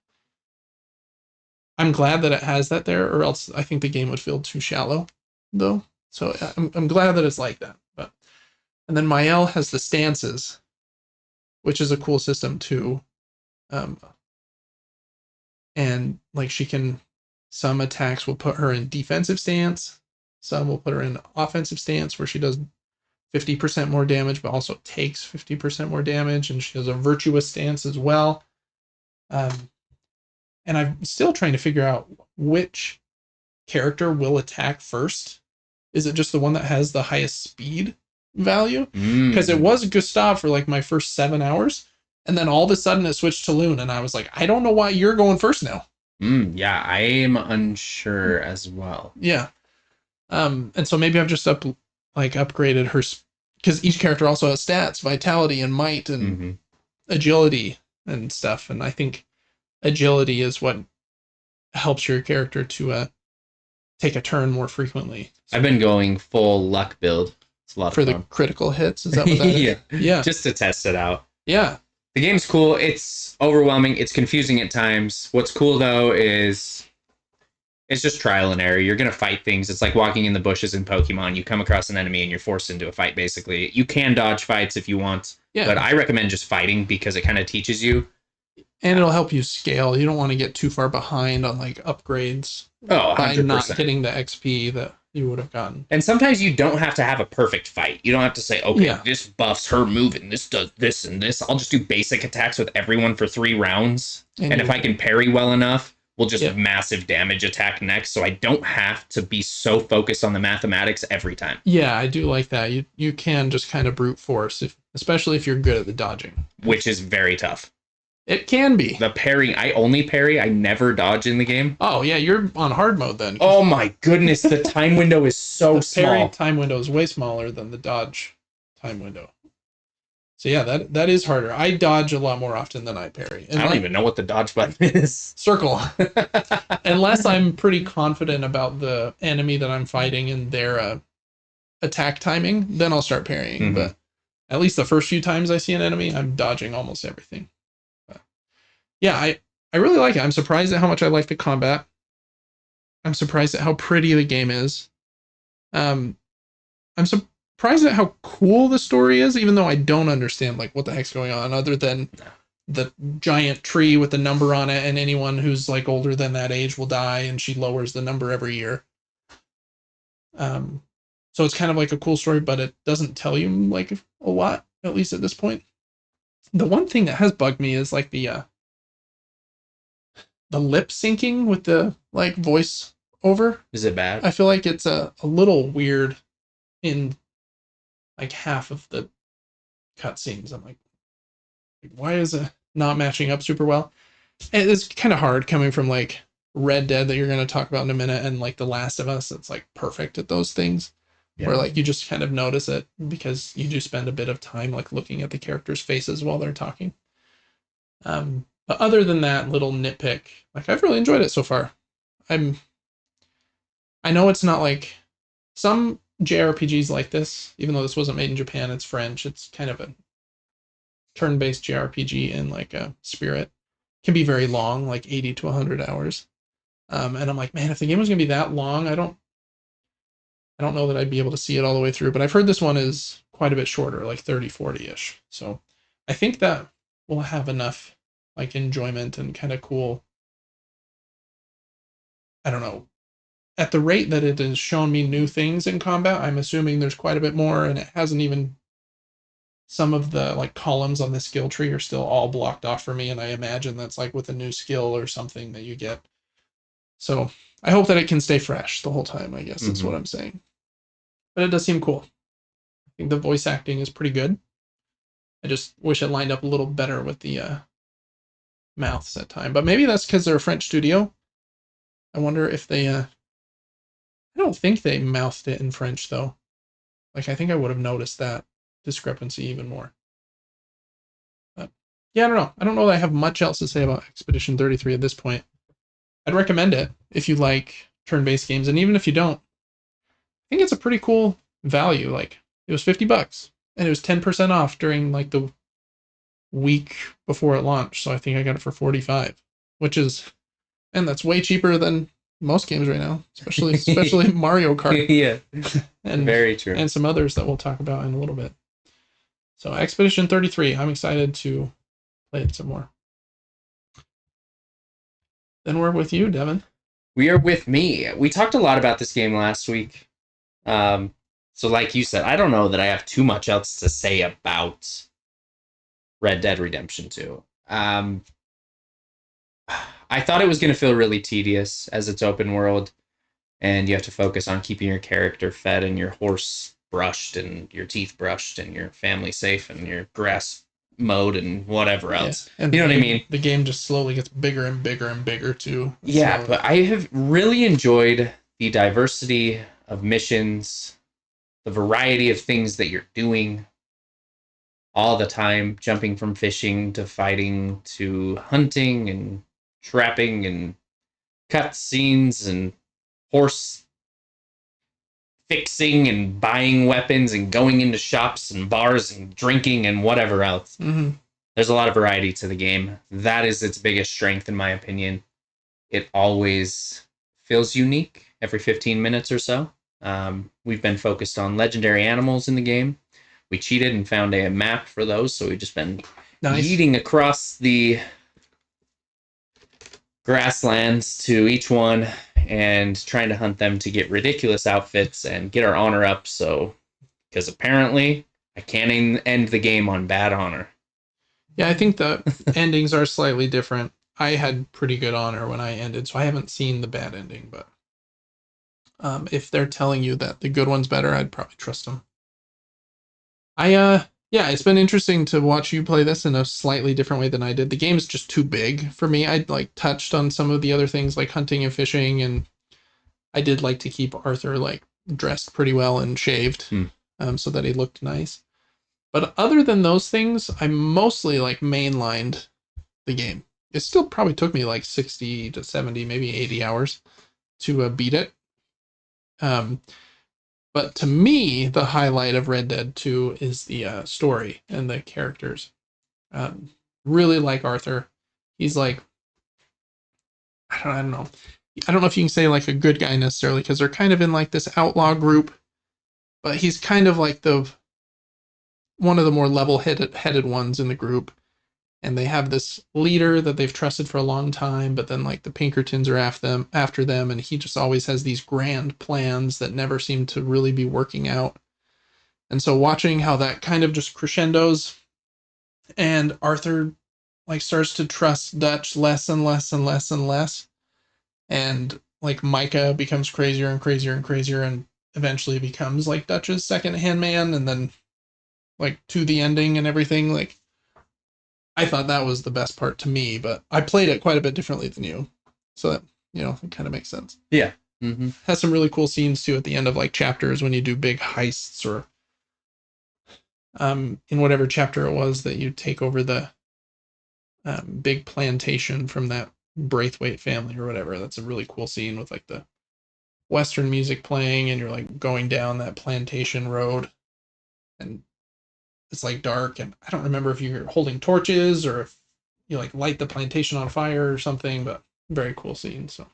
I'm glad that it has that there, or else I think the game would feel too shallow, though. So I'm glad that it's like that. And then Mael has the stances, which is a cool system too. And like some attacks will put her in defensive stance, some will put her in offensive stance where she does 50% more damage, but also takes 50% more damage, and she has a virtuous stance as well. And I'm still trying to figure out which character will attack first. Is it just the one that has the highest speed value? Because it was Gustav for like my first 7 hours, and then all of a sudden it switched to Loon, and I was like, I don't know why you're going first now. Yeah, I am unsure as well. Yeah. And so maybe I've just upgraded her, because each character also has stats, vitality and might and agility and stuff. And I think agility is what helps your character to take a turn more frequently. So I've been going full luck build. It's a lot for of fun. The critical hits. Is that what that is? Yeah. Just to test it out. Yeah. The game's cool. It's overwhelming. It's confusing at times. What's cool though is it's just trial and error. You're going to fight things. It's like walking in the bushes in Pokemon. You come across an enemy and you're forced into a fight, basically. You can dodge fights if you want, but I recommend just fighting because it kind of teaches you. And it'll help you scale. You don't want to get too far behind on like upgrades by 100%. Not getting the XP that you would have gotten. And sometimes you don't have to have a perfect fight. You don't have to say, okay, this buffs her move and this does this and this. I'll just do basic attacks with everyone for 3 rounds. And if I can parry well enough, will just have massive damage attack next, so I don't have to be so focused on the mathematics every time. Yeah, I do like that. You can just kind of brute force, especially if you're good at the dodging. Which is very tough. It can be. The parry, I only parry, I never dodge in the game. Oh, yeah, you're on hard mode then. Oh my goodness, the time window is so small. The parry time window is way smaller than the dodge time window. So yeah, that is harder. I dodge a lot more often than I parry. And I don't even know what the dodge button is. Circle. Unless I'm pretty confident about the enemy that I'm fighting and their attack timing, then I'll start parrying. Mm-hmm. But at least the first few times I see an enemy, I'm dodging almost everything. But yeah, I really like it. I'm surprised at how much I like the combat. I'm surprised at how pretty the game is. I'm surprised at how cool the story is, even though I don't understand like what the heck's going on, other than the giant tree with the number on it, and anyone who's like older than that age will die, and she lowers the number every year. So it's kind of like a cool story, but it doesn't tell you like a lot, at least at this point. The one thing that has bugged me is like the lip syncing with the like voice over. Is it bad? I feel like it's a little weird in like half of the cutscenes. I'm like, why is it not matching up super well? And it's kind of hard coming from like Red Dead that you're going to talk about in a minute, and like The Last of Us, it's like perfect at those things. Yeah. Where like you just kind of notice it because you do spend a bit of time like looking at the characters' faces while they're talking. But other than that little nitpick, like I've really enjoyed it so far. I know it's not like some JRPGs like this, even though this wasn't made in Japan, it's French. It's kind of a turn-based JRPG in like a spirit. It can be very long, like 80 to 100 hours. And I'm like, man, if the game was gonna be that long, I don't know that I'd be able to see it all the way through. But I've heard this one is quite a bit shorter, like 30, 40-ish. So I think that will have enough like enjoyment and kind of cool. I don't know. At the rate that it has shown me new things in combat, I'm assuming there's quite a bit more, and it hasn't even. Some of the like columns on the skill tree are still all blocked off for me, and I imagine that's like with a new skill or something that you get. So I hope that it can stay fresh the whole time, I guess is what I'm saying. But it does seem cool. I think the voice acting is pretty good. I just wish it lined up a little better with the mouths at time. But maybe that's because they're a French studio. I wonder if they... I don't think they mouthed it in French, though. Like, I think I would have noticed that discrepancy even more. But, yeah, I don't know. I don't know that I have much else to say about Expedition 33 at this point. I'd recommend it if you like turn-based games, and even if you don't, I think it's a pretty cool value. Like, it was $50, and it was 10% off during like the week before it launched. So I think I got it for $45, which is, and that's way cheaper than most games right now, especially Mario Kart. Yeah, and very true, and some others that we'll talk about in a little bit. So Expedition 33, I'm excited to play it some more. Then we're with you, Devin. We are with me. We talked a lot about this game last week. So like you said, I don't know that I have too much else to say about Red Dead Redemption 2. I thought it was going to feel really tedious as it's open world, and you have to focus on keeping your character fed and your horse brushed and your teeth brushed and your family safe and your grass mowed and whatever else. Yeah. And you know what I mean? The game just slowly gets bigger and bigger and bigger too. Yeah, but I have really enjoyed the diversity of missions, the variety of things that you're doing all the time, jumping from fishing to fighting to hunting and trapping and cutscenes and horse fixing and buying weapons and going into shops and bars and drinking and whatever else. Mm-hmm. There's a lot of variety to the game. That is its biggest strength, in my opinion. It always feels unique every 15 minutes or so. We've been focused on legendary animals in the game. We cheated and found a map for those, so we've just been eating across the grasslands to each one and trying to hunt them to get ridiculous outfits and get our honor up. So, because apparently I can't end the game on bad honor. Yeah, I think the endings are slightly different. I had pretty good honor when I ended, so I haven't seen the bad ending, but if they're telling you that the good one's better, I'd probably trust them. Yeah, it's been interesting to watch you play this in a slightly different way than I did. The game's just too big for me. I'd like touched on some of the other things like hunting and fishing, and I did like to keep Arthur like dressed pretty well and shaved, so that he looked nice. But other than those things, I mostly like mainlined the game. It still probably took me like 60 to 70, maybe 80 hours to beat it. But to me, the highlight of Red Dead 2 is the story and the characters. Really like Arthur. He's like, I don't know. I don't know if you can say like a good guy necessarily, because they're kind of in like this outlaw group, but he's kind of like the one of the more level-headed ones in the group. And they have this leader that they've trusted for a long time, but then like the Pinkertons are after them, and he just always has these grand plans that never seem to really be working out. And so watching how that kind of just crescendos, and Arthur like starts to trust Dutch less and less and less and less, and like Micah becomes crazier and crazier and crazier, and eventually becomes like Dutch's second-hand man, and then like to the ending and everything. Like, I thought that was the best part to me, but I played it quite a bit differently than you, so that, it kind of makes sense. Yeah. Has some really cool scenes too at the end of like chapters when you do big heists, or in whatever chapter it was that you take over the big plantation from that Braithwaite family or whatever. That's a really cool scene with like the Western music playing, and you're like going down that plantation road, and it's like dark, and I don't remember if you're holding torches or if you like light the plantation on fire or something, but very cool scene. So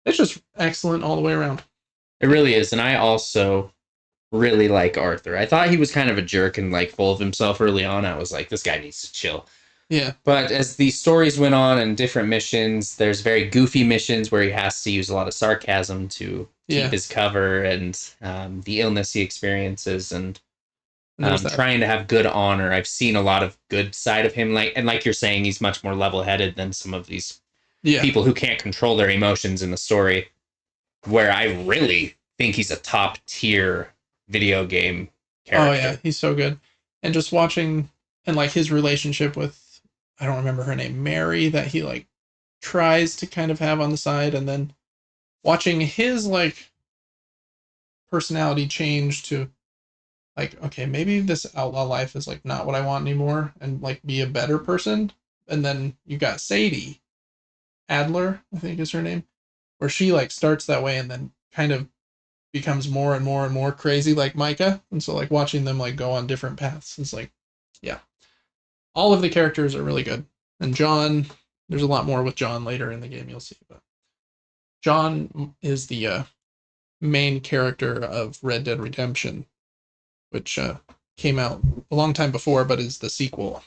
it's just excellent all the way around. It really is. And I also really like Arthur. I thought he was kind of a jerk and like full of himself early on. I was like, this guy needs to chill. Yeah. But as the stories went on and different missions, there's very goofy missions where he has to use a lot of sarcasm to keep his cover, and the illness he experiences, and trying to have good honor. I've seen a lot of good side of him, like you're saying, he's much more level-headed than some of these people who can't control their emotions in the story, where I really think he's a top tier video game character. Oh yeah, he's so good. And just watching, and like his relationship with, I don't remember her name, Mary, that he like tries to kind of have on the side, and then watching his like personality change to like, okay, maybe this outlaw life is like not what I want anymore, and like be a better person. And then you got Sadie Adler, I think is her name, where she like starts that way and then kind of becomes more and more and more crazy like Micah. And so like watching them like go on different paths is like, yeah, all of the characters are really good. And John, there's a lot more with John later in the game, you'll see, but John is the main character of Red Dead Redemption, which came out a long time before, but is the sequel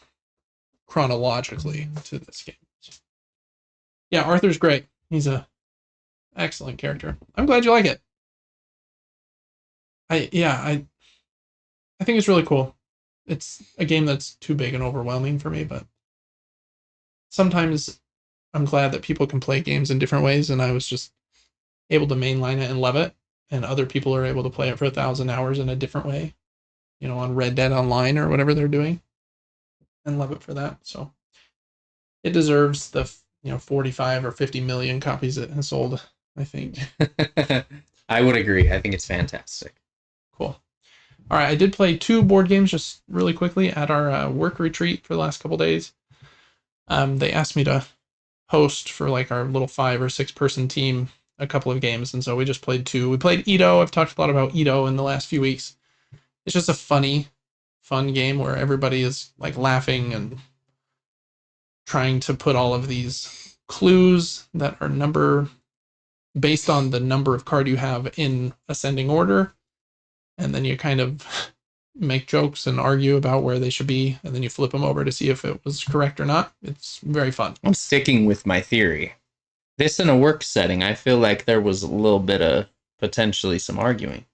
chronologically to this game. So, yeah, Arthur's great. He's a excellent character. I'm glad you like it. I think it's really cool. It's a game that's too big and overwhelming for me, but sometimes I'm glad that people can play games in different ways, and I was just able to mainline it and love it, and other people are able to play it for 1,000 hours in a different way, on Red Dead Online or whatever they're doing, and love it for that. So it deserves the 45 or 50 million copies it has sold, I think. I would agree. I think it's fantastic. Cool. All right, I did play 2 board games just really quickly at our work retreat for the last couple days. They asked me to host for like our little 5 or 6 person team a couple of games, and so we just played 2. We played Ito. I've talked a lot about Ito in the last few weeks. It's just a fun game where everybody is like laughing and trying to put all of these clues that are based on the number of card you have in ascending order, and then you kind of make jokes and argue about where they should be, and then you flip them over to see if it was correct or not. It's very fun. I'm sticking with my theory. This in a work setting, I feel like there was a little bit of potentially some arguing.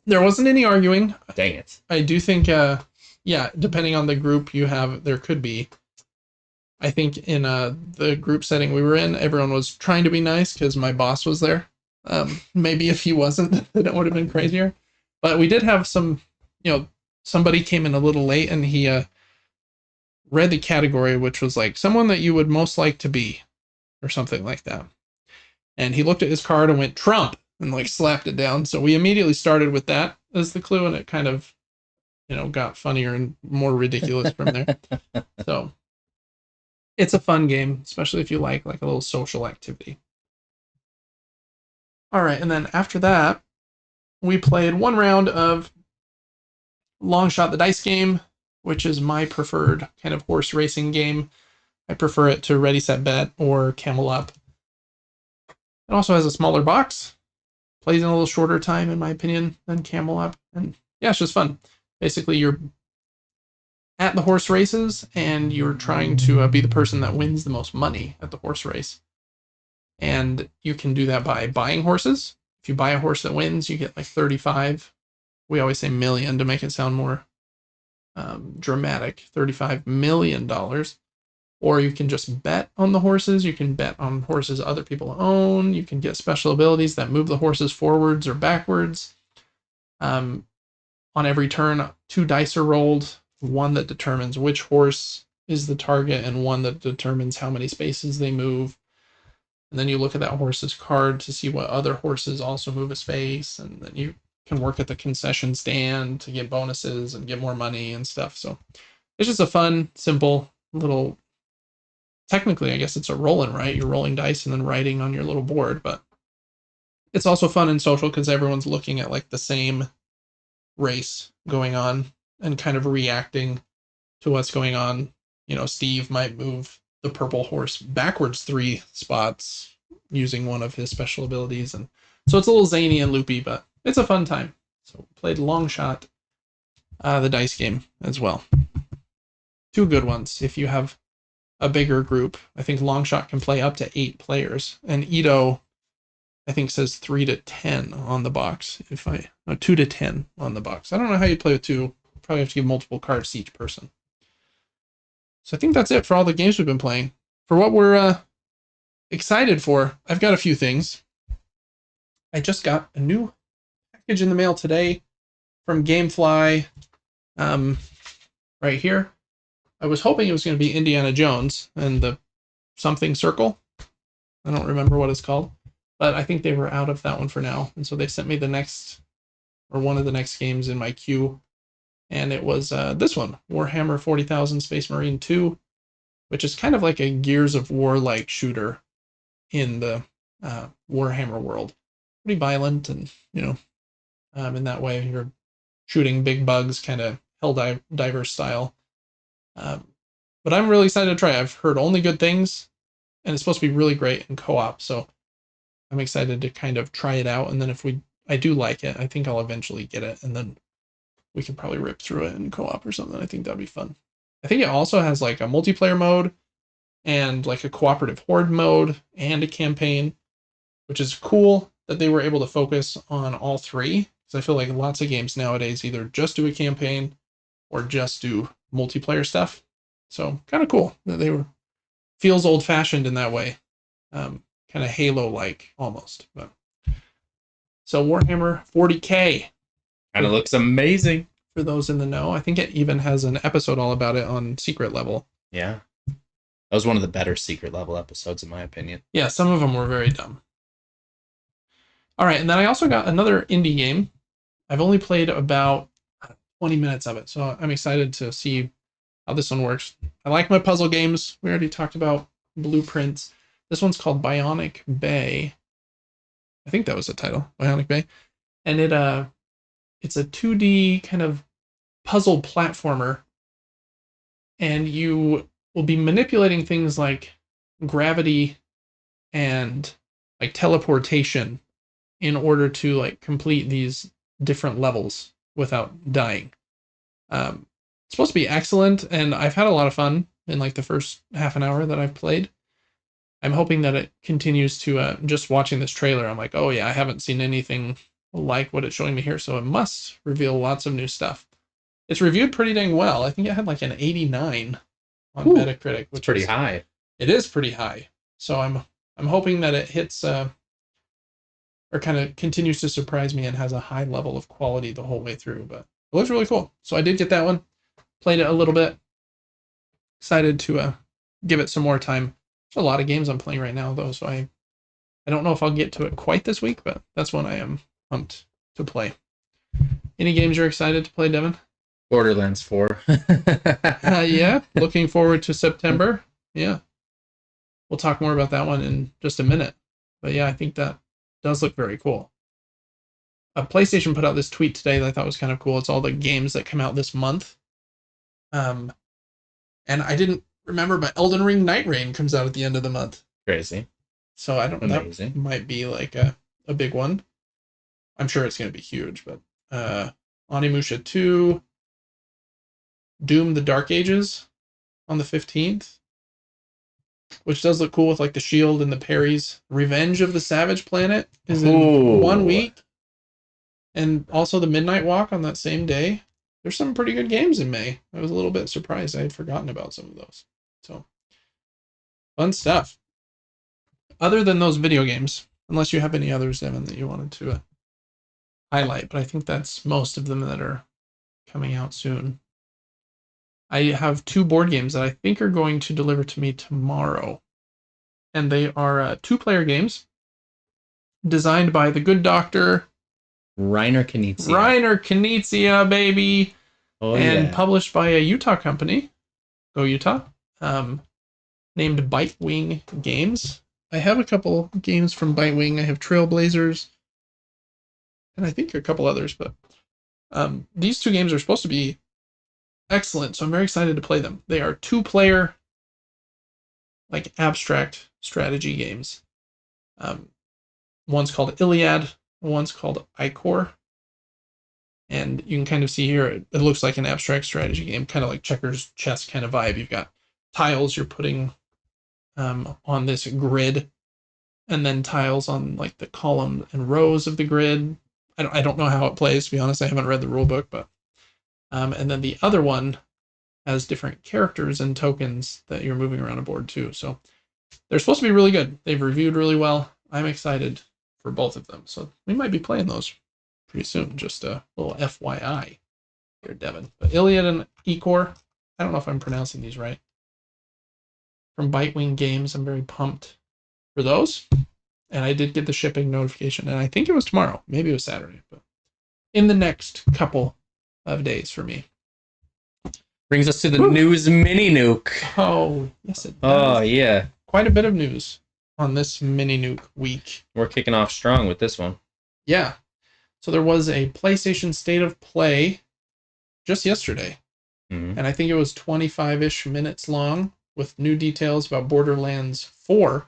There wasn't any arguing. Dang it. I do think, depending on the group you have, there could be. I think in the group setting we were in, everyone was trying to be nice because my boss was there. Maybe if he wasn't, then it would have been crazier. But we did have some, somebody came in a little late and he read the category, which was like someone that you would most like to be, or something like that. And he looked at his card and went Trump and like slapped it down. So we immediately started with that as the clue, and it kind of, got funnier and more ridiculous from there. So it's a fun game, especially if you like a little social activity. All right, and then after that, we played one round of Longshot, the dice game, which is my preferred kind of horse racing game. I prefer it to Ready Set Bet or Camel Up. It also has a smaller box, plays in a little shorter time, in my opinion, than Camel Up, and yeah, it's just fun. Basically, you're at the horse races and you're trying to be the person that wins the most money at the horse race. And you can do that by buying horses. If you buy a horse that wins, you get like 35. We always say million to make it sound more dramatic. $35 million. Or you can just bet on the horses. You can bet on horses other people own. You can get special abilities that move the horses forwards or backwards. On every turn, 2 dice are rolled. One that determines which horse is the target, and one that determines how many spaces they move. And then you look at that horse's card to see what other horses also move a space, and then you can work at the concession stand to get bonuses and get more money and stuff. So it's just a fun, simple little, technically, I guess it's a roll and write. You're rolling dice and then writing on your little board, but it's also fun and social because everyone's looking at like the same race going on and kind of reacting to what's going on. Steve might move the purple horse backwards 3 spots using one of his special abilities, and so it's a little zany and loopy, but it's a fun time. So we played Longshot, the dice game as well. 2 good ones if you have a bigger group. I think Longshot can play up to 8 players, and Ito, I think, says 3 to 10 on the box. 2 to 10 on the box. I don't know how you play with 2. Probably have to give multiple cards to each person. So I think that's it for all the games we've been playing. For what we're excited for, I've got a few things. I just got a new package in the mail today from Gamefly, right here. I was hoping it was going to be Indiana Jones and the something circle. I don't remember what it's called, but I think they were out of that one for now. And so they sent me the next, or one of the next games in my queue. And it was this one, Warhammer 40,000 Space Marine 2, which is kind of like a Gears of War-like shooter in the Warhammer world. Pretty violent and, in that way, you're shooting big bugs, kind of Helldivers style. But I'm really excited to try it. I've heard only good things, and it's supposed to be really great in co-op, so I'm excited to kind of try it out, and then if I do like it, I think I'll eventually get it, and then we can probably rip through it in co-op or something. I think that'd be fun. I think it also has like a multiplayer mode and like a cooperative horde mode and a campaign, which is cool that they were able to focus on all 3. Because I feel like lots of games nowadays either just do a campaign or just do multiplayer stuff. So kind of cool that they were, feels old fashioned in that way. Kind of Halo-like almost. But so Warhammer 40K. Kind of looks amazing. For those in the know. I think it even has an episode all about it on Secret Level. Yeah. That was one of the better Secret Level episodes, in my opinion. Yeah, some of them were very dumb. All right, and then I also got another indie game. I've only played about 20 minutes of it, so I'm excited to see how this one works. I like my puzzle games. We already talked about Blueprints. This one's called Bionic Bay. I think that was the title, Bionic Bay. And it's a 2D kind of puzzle platformer, and you will be manipulating things like gravity and like teleportation in order to like complete these different levels without dying. It's supposed to be excellent, and I've had a lot of fun in like the first half an hour that I've played. I'm hoping that it continues to, just watching this trailer, I'm like, oh yeah, I haven't seen anything like what it's showing me here, so it must reveal lots of new stuff. It's reviewed pretty dang well. I think it had like an 89 on Metacritic, which is pretty high. It is pretty high. So I'm hoping that it hits or kind of continues to surprise me and has a high level of quality the whole way through. But it looks really cool. So I did get that one. Played it a little bit. Excited to give it some more time. There's a lot of games I'm playing right now though, so I don't know if I'll get to it quite this week, but that's one I am pumped to play. Any games you're excited to play, Devin? Borderlands 4. Yeah, looking forward to September. Yeah. We'll talk more about that one in just a minute. But yeah, I think that does look very cool. PlayStation put out this tweet today that I thought was kind of cool. It's all the games that come out this month. And I didn't remember, but Elden Ring Night Rain comes out at the end of the month. Crazy. So I don't know. That might be like a big one. I'm sure it's going to be huge, but Onimusha 2, Doom the Dark Ages on the 15th, which does look cool with like the shield and the parries. Revenge of the Savage Planet is in 1 week. And also the Midnight Walk on that same day. There's some pretty good games in May. I was a little bit surprised. I had forgotten about some of those. So, fun stuff. Other than those video games, unless you have any others, Devin, that you wanted to highlight, but I think that's most of them that are coming out soon. I have 2 board games that I think are going to deliver to me tomorrow. And they are 2-player games designed by the good doctor Reiner Knizia. Reiner Knizia, baby. Oh, and yeah. Published by a Utah company. Go Utah. Named Bitewing Games. I have a couple games from Bitewing. I have Trailblazers. And I think a couple others, but these 2 games are supposed to be excellent, so I'm very excited to play them. They are 2-player, like, abstract strategy games. One's called Iliad, one's called Ichor. And you can kind of see here, it looks like an abstract strategy game, kind of like checkers, chess kind of vibe. You've got tiles you're putting on this grid, and then tiles on like the column and rows of the grid. I don't know how it plays, to be honest. I haven't read the rule book, but and then the other one has different characters and tokens that you're moving around a board too. So they're supposed to be really good. They've reviewed really well. I'm excited for both of them. So we might be playing those pretty soon. Just a little FYI here, Devin. But Iliad and Ichor, I don't know if I'm pronouncing these right. From Bitewing Games, I'm very pumped for those. And I did get the shipping notification, and I think it was tomorrow. Maybe it was Saturday, but in the next couple of days for me. Brings us to the news Mini-Nuke. Oh, yes, it does. Oh, yeah. Quite a bit of news on this Mini-Nuke week. We're kicking off strong with this one. Yeah. So there was a PlayStation State of Play just yesterday. Mm-hmm. And I think it was 25-ish minutes long with new details about Borderlands 4.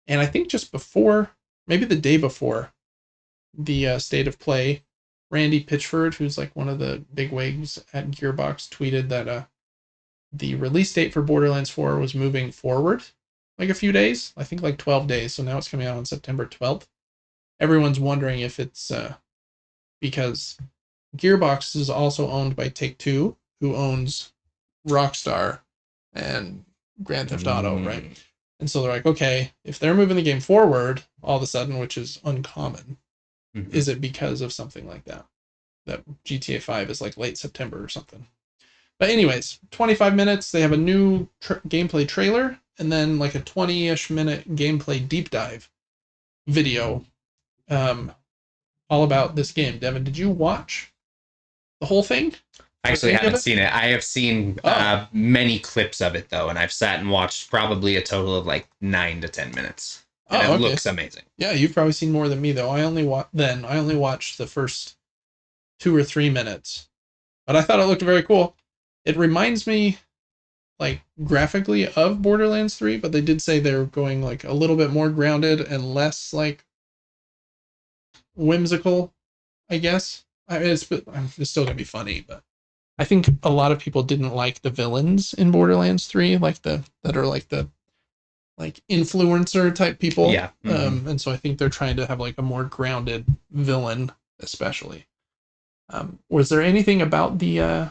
And I think just before, maybe the day before the State of Play, Randy Pitchford, who's like one of the bigwigs at Gearbox, tweeted that the release date for Borderlands 4 was moving forward like a few days. I think like 12 days. So now it's coming out on September 12th. Everyone's wondering if it's because Gearbox is also owned by Take-Two, who owns Rockstar and Grand Theft Auto, right? And so they're like, okay, if they're moving the game forward all of a sudden, which is uncommon, is it because of something like that? That GTA 5 is like late September or something. But anyways, 25 minutes. They have a new gameplay trailer and then like a 20-ish minute gameplay deep dive video all about this game. Devin, did you watch the whole thing? Actually, I haven't seen it. I have seen many clips of it, though, and I've sat and watched probably a total of like 9 to 10 minutes. And it looks amazing. Yeah, you've probably seen more than me, though. I only watched the first 2 or 3 minutes, but I thought it looked very cool. It reminds me, like, graphically of Borderlands 3, but they did say they're going like a little bit more grounded and less like whimsical, I guess. I mean, it's still gonna be funny, but I think a lot of people didn't like the villains in Borderlands 3, like that are like the influencer type people. Yeah. Mm-hmm. And so I think they're trying to have like a more grounded villain, especially. Was there anything about the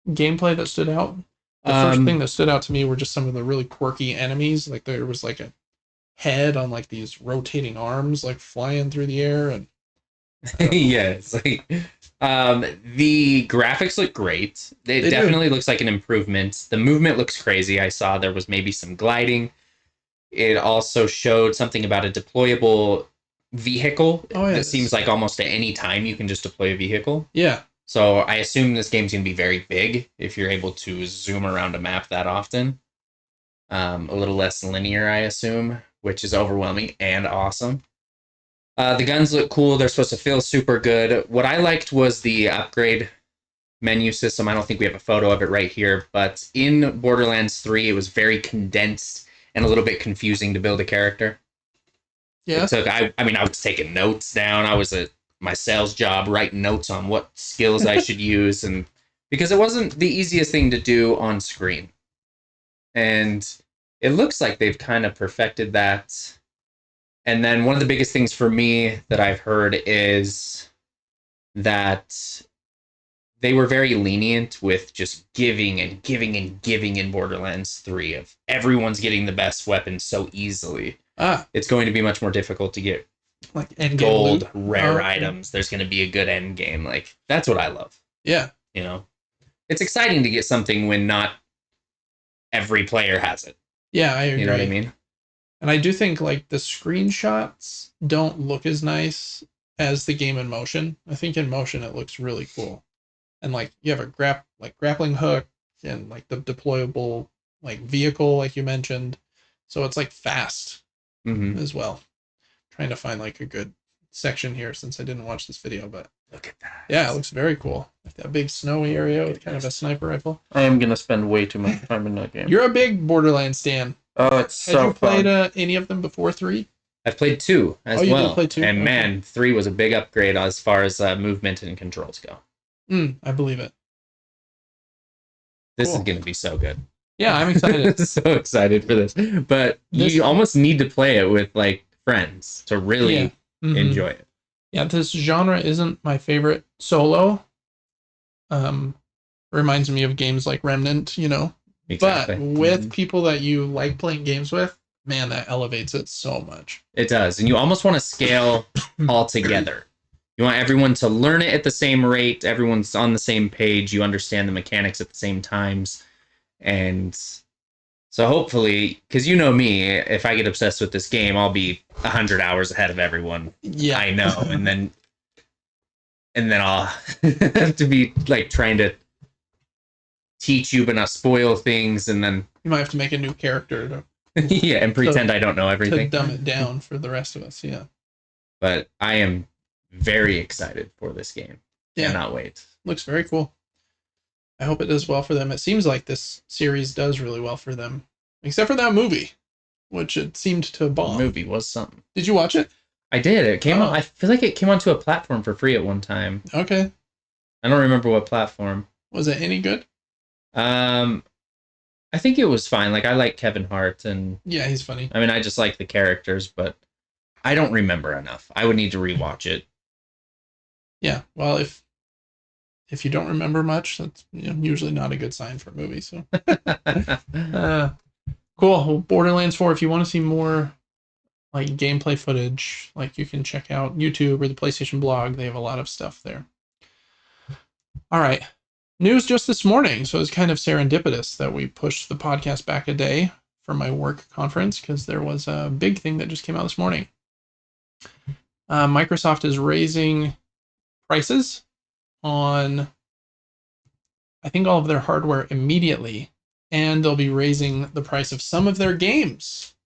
gameplay that stood out? The first thing that stood out to me were just some of the really quirky enemies. Like there was like a head on like these rotating arms, like flying through the air, and yeah, it's like the graphics look great. It definitely looks like an improvement. The movement looks crazy. I saw there was maybe some gliding. It also showed something about a deployable vehicle. That seems like almost at any time you can just deploy a vehicle. Yeah. So I assume this game's gonna be very big if you're able to zoom around a map that often. A little less linear, I assume, which is overwhelming and awesome. The guns look cool. They're supposed to feel super good. What I liked was the upgrade menu system. I don't think we have a photo of it right here, but in Borderlands 3, it was very condensed and a little bit confusing to build a character. Yeah. I mean, I was taking notes down. I was at my sales job writing notes on what skills I should use, and because it wasn't the easiest thing to do on screen. And it looks like they've kind of perfected that. And then one of the biggest things for me that I've heard is that they were very lenient with just giving and giving and giving in Borderlands 3 of everyone's getting the best weapon so easily. It's going to be much more difficult to get like end gold, rare items. There's going to be a good end game. Like, that's what I love. Yeah. You know, it's exciting to get something when not every player has it. Yeah, I agree. You know what I mean? And I do think like the screenshots don't look as nice as the game in motion. I think in motion it looks really cool. And like you have a grappling hook and like the deployable like vehicle like you mentioned. So it's like fast as well. Trying to find like a good section here since I didn't watch this video, but look at that. Yeah, it looks very cool. Like that big snowy area with kind of a sniper rifle. I am gonna spend way too much time in that game. You're a big Borderlands stan. Oh, it's so fun. Have you played any of them before 3? I've played 2 as well. You did play 2? And man, 3 was a big upgrade as far as movement and controls go. I believe it. This is going to be so good. Yeah, I'm excited. So excited for this. But you almost need to play it with like friends to really enjoy it. Yeah, this genre isn't my favorite solo. Reminds me of games like Remnant, you know. Exactly. But with people that you like playing games with, man, that elevates it so much. It does. And you almost want to scale all together. You want everyone to learn it at the same rate. Everyone's on the same page. You understand the mechanics at the same times. And so hopefully, because you know me, if I get obsessed with this game, I'll be 100 hours ahead of everyone. Yeah. I know. And then I'll have to be like trying to teach you but not spoil things, and then you might have to make a new character to yeah, and pretend I don't know everything. To dumb it down for the rest of us, yeah. But I am very excited for this game. Yeah. Cannot wait. Looks very cool. I hope it does well for them. It seems like this series does really well for them. Except for that movie, which it seemed to bomb. The movie was something. Did you watch it? I did. It came on, I feel like it came onto a platform for free at one time. Okay. I don't remember what platform. Was it any good? I think it was fine. Like, I like Kevin Hart, and yeah, he's funny. I mean, I just like the characters, but I don't remember enough. I would need to rewatch it. Yeah, well, if you don't remember much, that's usually not a good sign for a movie. So, cool. Well, Borderlands 4. If you want to see more like gameplay footage, like you can check out YouTube or the PlayStation blog. They have a lot of stuff there. All right. News just this morning, so it's kind of serendipitous that we pushed the podcast back a day for my work conference because there was a big thing that just came out this morning. Microsoft is raising prices on, I think, all of their hardware immediately, and they'll be raising the price of some of their games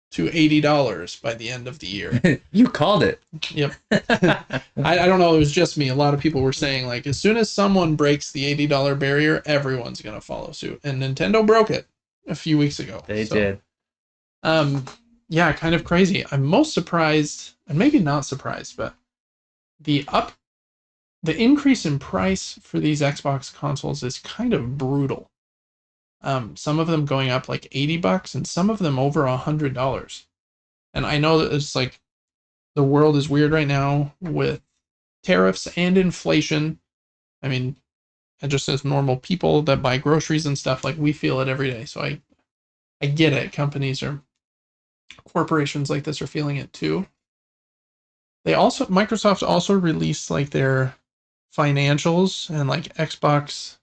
to $80 by the end of the year. You called it. Yep. I don't know. It was just me. A lot of people were saying, like, as soon as someone breaks the $80 barrier, everyone's going to follow suit. And Nintendo broke it a few weeks ago. They did. Yeah, kind of crazy. I'm most surprised, and maybe not surprised, but the increase in price for these Xbox consoles is kind of brutal. Some of them going up like $80 and some of them over $100. And I know that it's like the world is weird right now with tariffs and inflation. I mean, and just as normal people that buy groceries and stuff, like we feel it every day. So I get it. Companies or corporations like this are feeling it too. Microsoft also released like their financials, and like Xbox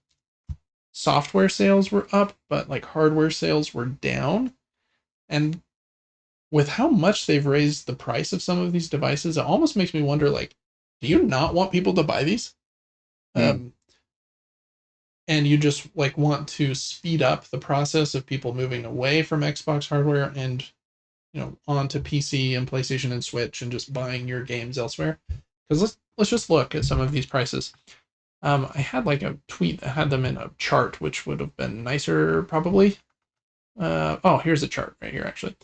software sales were up, but like hardware sales were down. And with how much they've raised the price of some of these devices, it almost makes me wonder, like, do you not want people to buy these? And you just like want to speed up the process of people moving away from Xbox hardware and, you know, onto PC and PlayStation and Switch and just buying your games elsewhere. Because let's just look at some of these prices. I had like a tweet that had them in a chart, which would have been nicer probably. Oh, here's a chart right here, actually.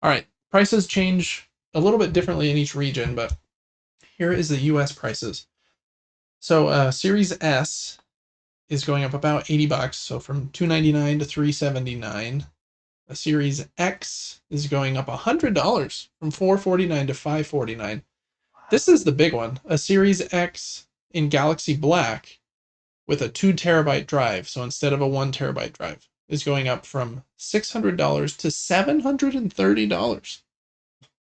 All right, prices change a little bit differently in each region, but here is the US prices. So Series S is going up about $80, so from $299 to $379. A Series X is going up $100 from $449 to $549. This is the big one. A Series X in Galaxy Black with a 2 terabyte drive, so instead of a 1 terabyte drive, is going up from $600 to $730.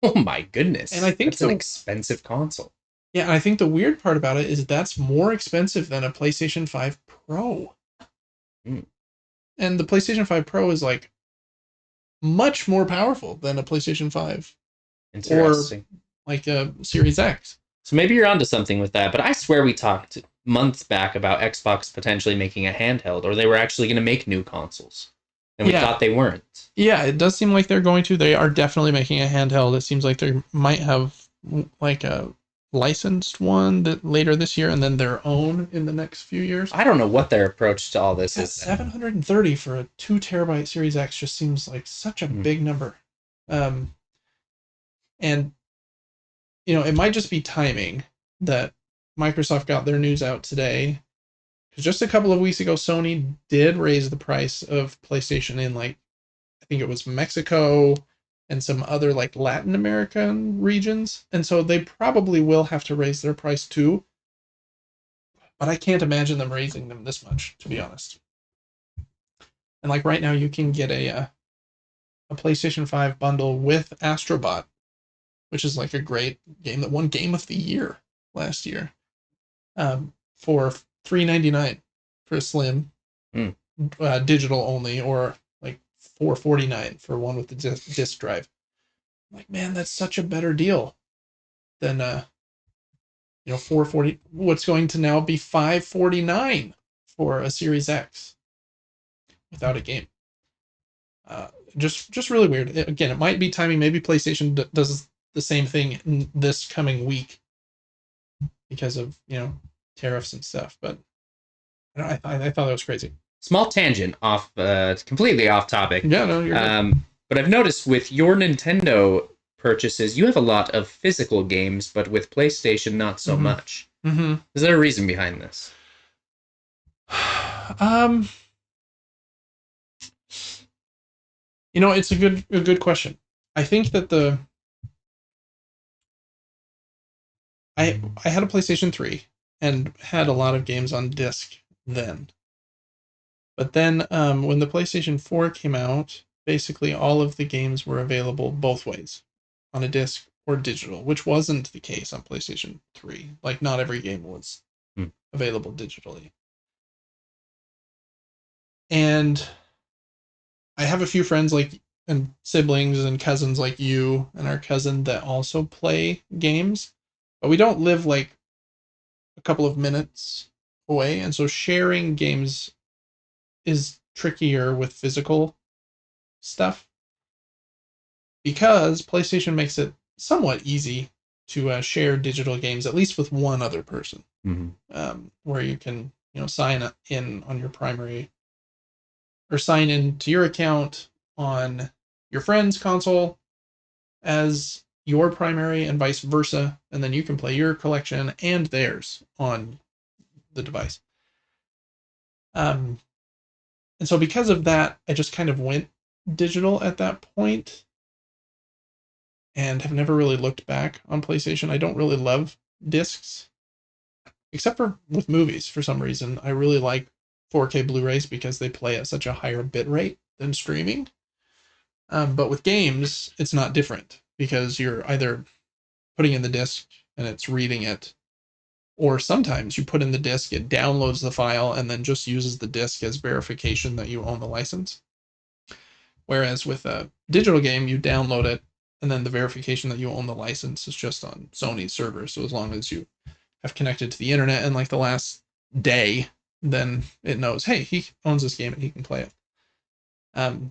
Oh my goodness. And I think that's an expensive console. Yeah, and I think the weird part about it is that's more expensive than a PlayStation 5 Pro. And the PlayStation 5 Pro is like much more powerful than a PlayStation 5 Interesting. or like a Series X. So maybe you're onto something with that, but I swear we talked months back about Xbox potentially making a handheld, or they were actually going to make new consoles. And we thought they weren't. Yeah, it does seem like they're going to. They are definitely making a handheld. It seems like they might have like a licensed one that later this year and then their own in the next few years. I don't know what their approach to all this is. $730 for a 2 terabyte Series X just seems like such a big number. And you know, it might just be timing that Microsoft got their news out today. Because just a couple of weeks ago, Sony did raise the price of PlayStation in, like, I think it was Mexico and some other like Latin American regions. And so they probably will have to raise their price too. But I can't imagine them raising them this much, to be honest. And like right now, you can get a PlayStation 5 bundle with Astrobot, which is like a great game that won Game of the Year last year, for $399 for a Slim, digital only, or like $449 for one with the disc drive. Like, man, that's such a better deal than $440. What's going to now be $549 for a Series X without a game. Just really weird. Again, it might be timing. Maybe PlayStation does the same thing in this coming week because of, tariffs and stuff. But I thought that was crazy. Small tangent off, completely off topic. Yeah, no, you're good. But I've noticed with your Nintendo purchases, you have a lot of physical games, but with PlayStation, not so much. Mm-hmm. Is there a reason behind this? It's a good question. I think that I had a PlayStation 3 and had a lot of games on disc then. But then when the PlayStation 4 came out, basically all of the games were available both ways, on a disc or digital, which wasn't the case on PlayStation 3. Like, not every game was available digitally. And I have a few friends and siblings and cousins like you and our cousin that also play games, but we don't live like a couple of minutes away, and so sharing games is trickier with physical stuff because PlayStation makes it somewhat easy to share digital games, at least with one other person, where you can sign in on your primary, or sign into your account on your friend's console as your primary and vice versa, and then you can play your collection and theirs on the device. And so because of that, I just kind of went digital at that point and have never really looked back on PlayStation. I don't really love discs, except for with movies for some reason. I really like 4K Blu-rays because they play at such a higher bit rate than streaming. But with games, it's not different because you're either putting in the disc and it's reading it, or sometimes you put in the disc, it downloads the file, and then just uses the disc as verification that you own the license. Whereas with a digital game, you download it, and then the verification that you own the license is just on Sony's server. So as long as you have connected to the internet in like the last day, then it knows, hey, he owns this game and he can play it.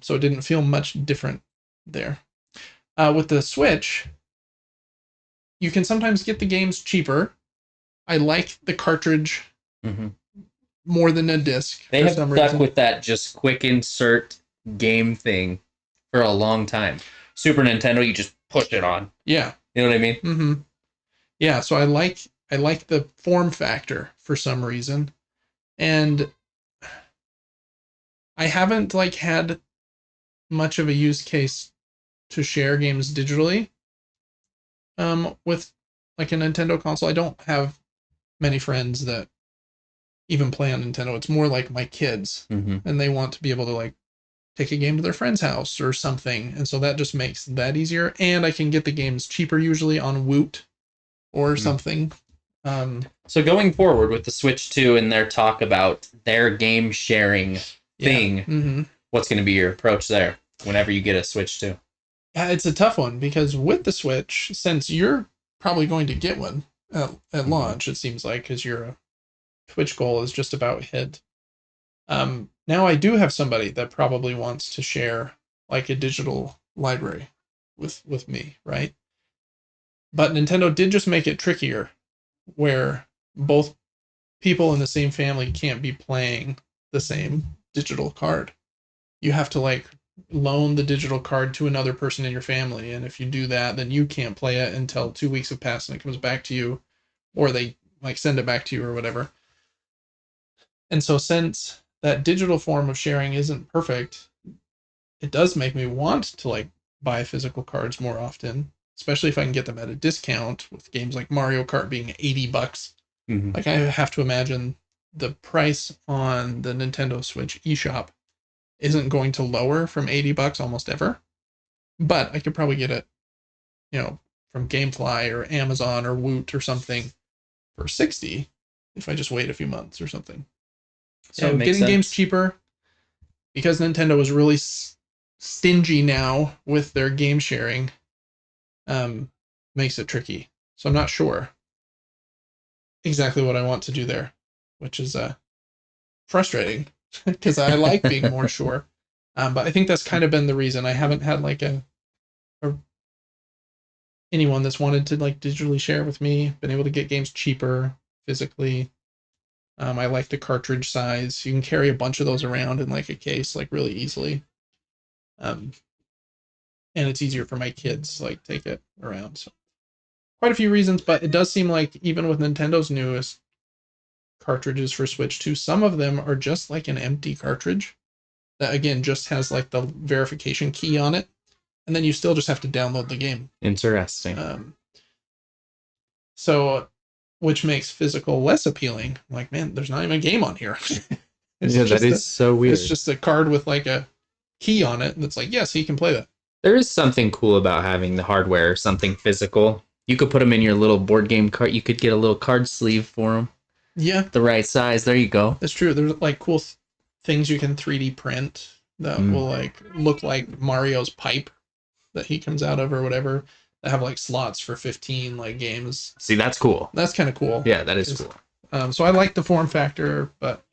So it didn't feel much different there. With the Switch, you can sometimes get the games cheaper. I like the cartridge more than a disc. They have stuck with that just quick insert game thing for a long time. Super Nintendo, you just push it on. Yeah. You know what I mean? Mm-hmm. Yeah, so I like the form factor for some reason. And I haven't like had much of a use case to share games digitally. With like a Nintendo console, I don't have many friends that even play on Nintendo. It's more like my kids, and they want to be able to like take a game to their friend's house or something, and so that just makes that easier. And I can get the games cheaper usually on Woot or something. So going forward with the Switch 2 and their talk about their game sharing thing, what's going to be your approach there whenever you get a Switch 2? Yeah, it's a tough one because with the Switch, since you're probably going to get one at launch, it seems like, because your Twitch goal is just about hit. Now I do have somebody that probably wants to share like a digital library with me, right? But Nintendo did just make it trickier, where both people in the same family can't be playing the same digital card. You have to like loan the digital card to another person in your family, and if you do that, then you can't play it until 2 weeks have passed and it comes back to you, or they like send it back to you or whatever. And so since that digital form of sharing isn't perfect, it does make me want to like buy physical cards more often, especially if I can get them at a discount, with games like Mario Kart being $80. Like, I have to imagine the price on the Nintendo Switch eShop isn't going to lower from $80 almost ever, but I could probably get it, from GameFly or Amazon or Woot or something for $60 if I just wait a few months or something. So getting games cheaper, because Nintendo is really stingy now with their game sharing, makes it tricky. So I'm not sure exactly what I want to do there, which is frustrating because I like being more sure. But I think that's kind of been the reason I haven't had like anyone that's wanted to like digitally share with me, been able to get games cheaper physically. I like the cartridge size. You can carry a bunch of those around in like a case, like really easily. And it's easier for my kids to like take it around. So quite a few reasons, but it does seem like even with Nintendo's newest cartridges for Switch 2, some of them are just like an empty cartridge that again just has like the verification key on it, and then you still just have to download the game. Interesting. So, which makes physical less appealing. Like, man, there's not even a game on here. That is so weird. It's just a card with like a key on it, and it's like, yes, he can play that. There is something cool about having the hardware, something physical. You could put them in your little board game card. You could get a little card sleeve for them. Yeah. The right size. There you go. That's true. There's like cool things you can 3D print that will like look like Mario's pipe that he comes out of or whatever, that have like slots for 15 like games. See, that's cool. That's kind of cool. Yeah, that is cool. So I like the form factor, but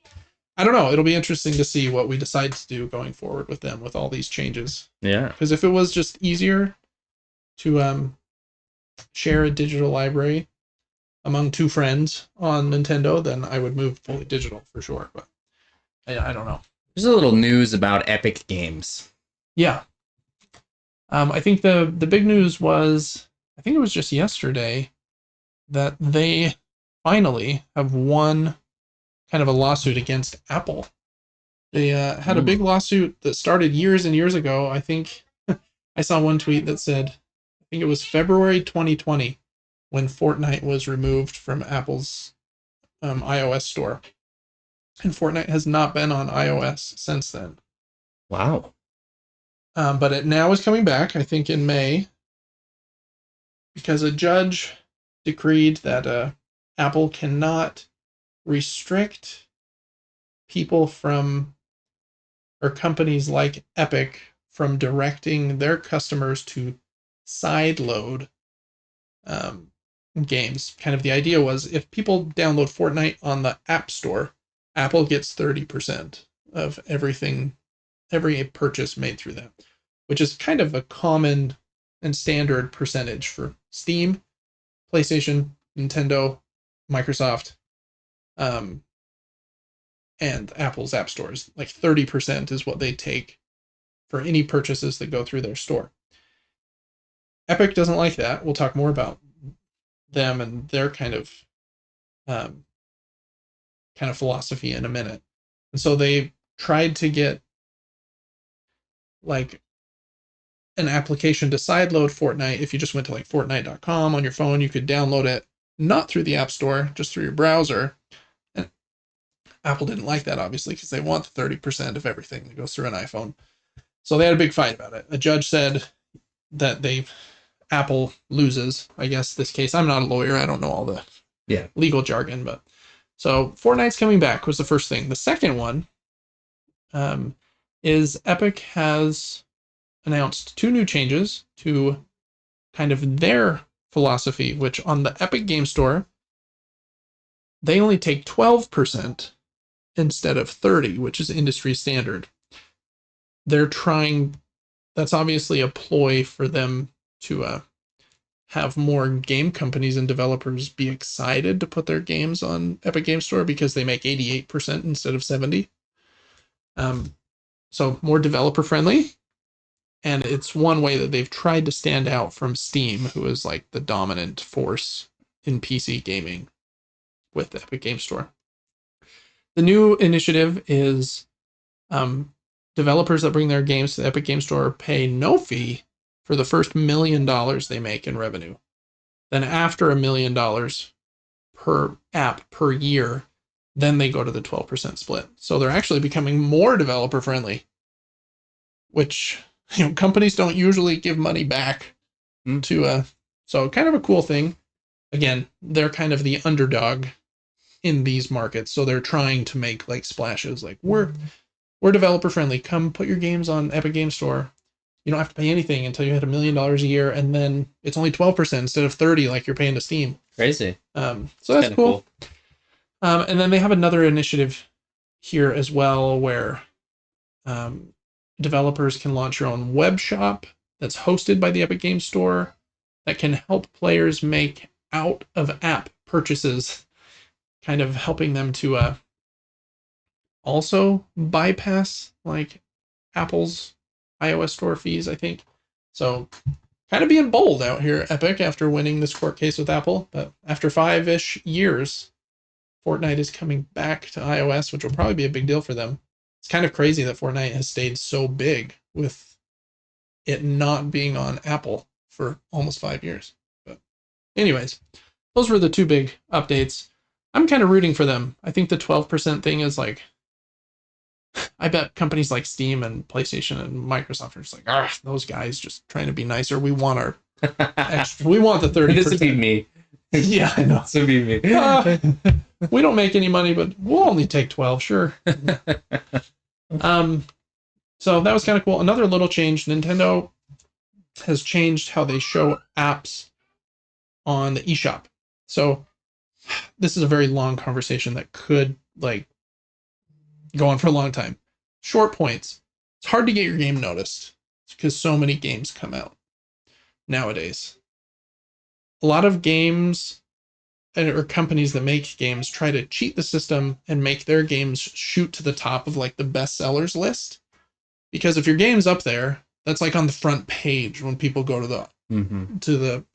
I don't know. It'll be interesting to see what we decide to do going forward with them, with all these changes. Yeah. Because if it was just easier to share a digital library among two friends on Nintendo, then I would move fully digital for sure. But I don't know. There's a little news about Epic Games. Yeah. I think the big news was, I think it was just yesterday, that they finally have won kind of a lawsuit against Apple. They had a big lawsuit that started years and years ago. I think I saw one tweet that said, I think it was February 2020 when Fortnite was removed from Apple's iOS store. and Fortnite has not been on iOS since then. Wow. But it now is coming back, I think in May, because a judge decreed that Apple cannot restrict people from, or companies like Epic, from directing their customers to sideload games. Kind of the idea was if people download Fortnite on the App Store, Apple gets 30% of everything, every purchase made through that, which is kind of a common and standard percentage for Steam, PlayStation, Nintendo, Microsoft, and Apple's app stores. Like 30% is what they take for any purchases that go through their store. Epic doesn't like that. We'll talk more about them and their kind of philosophy in a minute. And so they tried to get like an application to sideload Fortnite. If you just went to like Fortnite.com on your phone, you could download it not through the App Store, just through your browser. And Apple didn't like that, obviously, because they want 30% of everything that goes through an iPhone. So they had a big fight about it. A judge said that Apple loses, I guess, this case. I'm not a lawyer. I don't know all the legal jargon, but so Fortnite's coming back was the first thing. The second one is Epic has announced 2 new changes to kind of their philosophy, which on the Epic Game Store, they only take 12% instead of 30%, which is industry standard. They're trying, that's obviously a ploy for them to have more game companies and developers be excited to put their games on Epic Game Store because they make 88% instead of 70%. So more developer friendly. And it's one way that they've tried to stand out from Steam, who is like the dominant force in PC gaming with the Epic Game Store. The new initiative is developers that bring their games to the Epic Game Store pay no fee for the first $1 million they make in revenue. Then after $1 million per app per year, then they go to the 12% split. So they're actually becoming more developer friendly, which companies don't usually give money back to so kind of a cool thing. Again, they're kind of the underdog in these markets, so they're trying to make like splashes, like we're developer friendly. Come put your games on Epic Game Store. You don't have to pay anything until you hit $1 million a year, and then it's only 12% instead of 30% like you're paying to Steam. Crazy. So that's cool. And then they have another initiative here as well where developers can launch your own web shop that's hosted by the Epic Game Store that can help players make out-of-app purchases, kind of helping them to also bypass like Apple's iOS store fees, I think. So kind of being bold out here, Epic, after winning this court case with Apple. But after 5-ish years, Fortnite is coming back to iOS, which will probably be a big deal for them. It's kind of crazy that Fortnite has stayed so big with it not being on Apple for almost 5 years. But anyways, those were the 2 big updates. I'm kind of rooting for them. I think the 12% thing is like, I bet companies like Steam and PlayStation and Microsoft are just like, those guys just trying to be nicer. We want our extra, we want the 30%. This would be me. Yeah, I know. This would be me. We don't make any money, but we'll only take 12, sure. So that was kind of cool. Another little change, Nintendo has changed how they show apps on the eShop. So this is a very long conversation that could like go on for a long time. Short points. It's hard to get your game noticed because so many games come out nowadays. A lot of games or companies that make games try to cheat the system and make their games shoot to the top of like the bestsellers list. Because if your game's up there, that's like on the front page when people go to the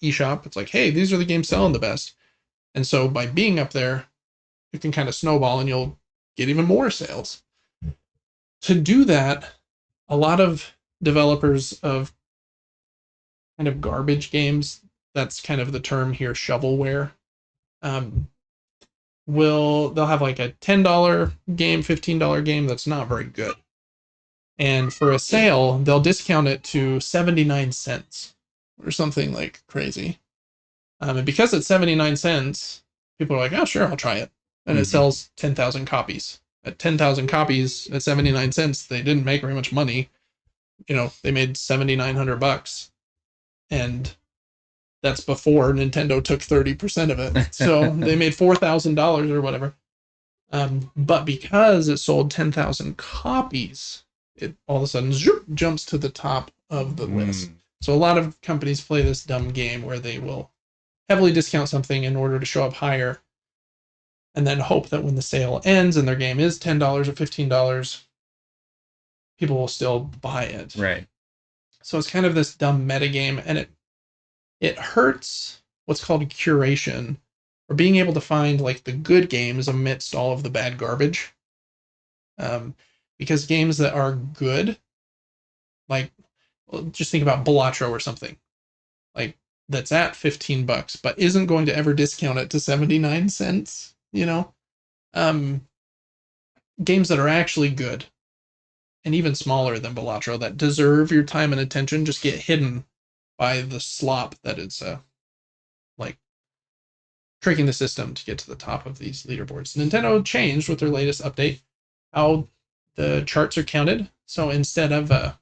eShop. It's like, hey, these are the games selling the best. And so by being up there, it can kind of snowball and you'll get even more sales. To do that, a lot of developers of kind of garbage games, that's kind of the term here, shovelware, they'll have like a $10 game, $15 game that's not very good. And for a sale, they'll discount it to 79 cents or something like crazy. And because it's 79 cents, people are like, oh, sure, I'll try it. And it sells 10,000 copies. At 10,000 copies at 79 cents, they didn't make very much money. You know, they made $7,900. And that's before Nintendo took 30% of it. So they made $4,000 or whatever. But because it sold 10,000 copies, it all of a sudden jumps to the top of the list. So a lot of companies play this dumb game where they will heavily discount something in order to show up higher, and then hope that when the sale ends and their game is $10 or $15, people will still buy it. Right. So it's kind of this dumb meta game, and it hurts what's called curation, or being able to find like the good games amidst all of the bad garbage. Because games that are good, like, well, just think about Balatro or something, like that's at $15, but isn't going to ever discount it to 79 cents. You know, games that are actually good and even smaller than Balatro that deserve your time and attention just get hidden by the slop that is like tricking the system to get to the top of these leaderboards. Nintendo changed with their latest update how the charts are counted. So instead of a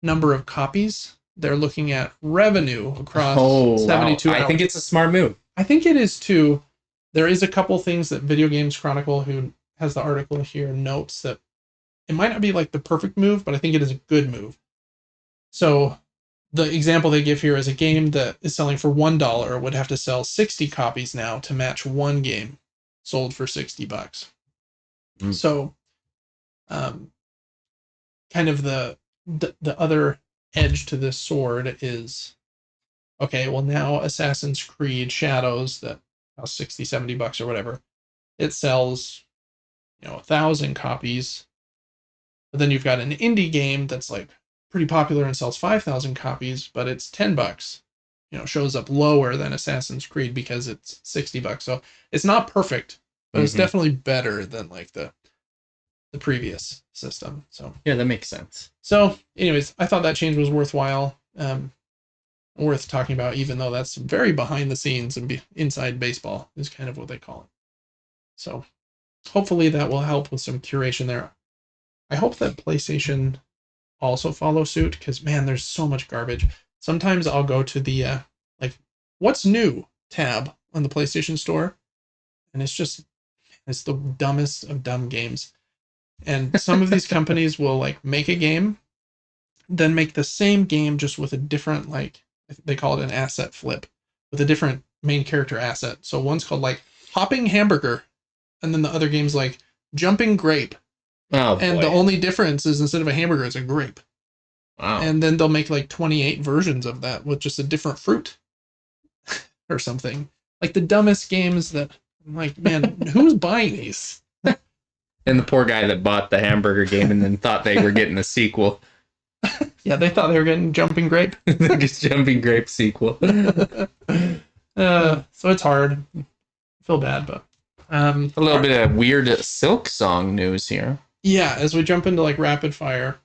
number of copies, they're looking at revenue across 72 hours. I think it's a smart move. I think it is too. There is a couple things that Video Games Chronicle, who has the article here, notes that it might not be like the perfect move, but I think it is a good move. So the example they give here is a game that is selling for $1 would have to sell 60 copies now to match one game sold for $60. So kind of the other edge to this sword is, okay, well now Assassin's Creed Shadows that costs 60, $70 or whatever, it sells, 1,000 copies. But then you've got an indie game that's like pretty popular and sells 5,000 copies, but it's $10. Shows up lower than Assassin's Creed because it's $60. So it's not perfect, but it's definitely better than like the previous system. So yeah, that makes sense. So anyways, I thought that change was worthwhile, worth talking about, even though that's very behind the scenes and inside baseball is kind of what they call it. So hopefully that will help with some curation there. I hope that PlayStation also follow suit, because man, there's so much garbage. Sometimes I'll go to the what's new tab on the PlayStation Store, and it's the dumbest of dumb games. And some of these companies will like make a game, then make the same game just with a different, like, they call it an asset flip, with a different main character asset. So one's called like Hopping Hamburger, and then the other game's like Jumping Grape. Oh, and boy. The only difference is instead of a hamburger, it's a grape. Wow. And then they'll make like 28 versions of that with just a different fruit or something. Like the dumbest games that I'm like, man, who's buying these? And the poor guy that bought the hamburger game and then thought they were getting a sequel. Yeah, they thought they were getting Jumping Grape. Just Jumping Grape sequel. So it's hard. I feel bad, but a little bit of weird Silk Song news here. Yeah, as we jump into like rapid fire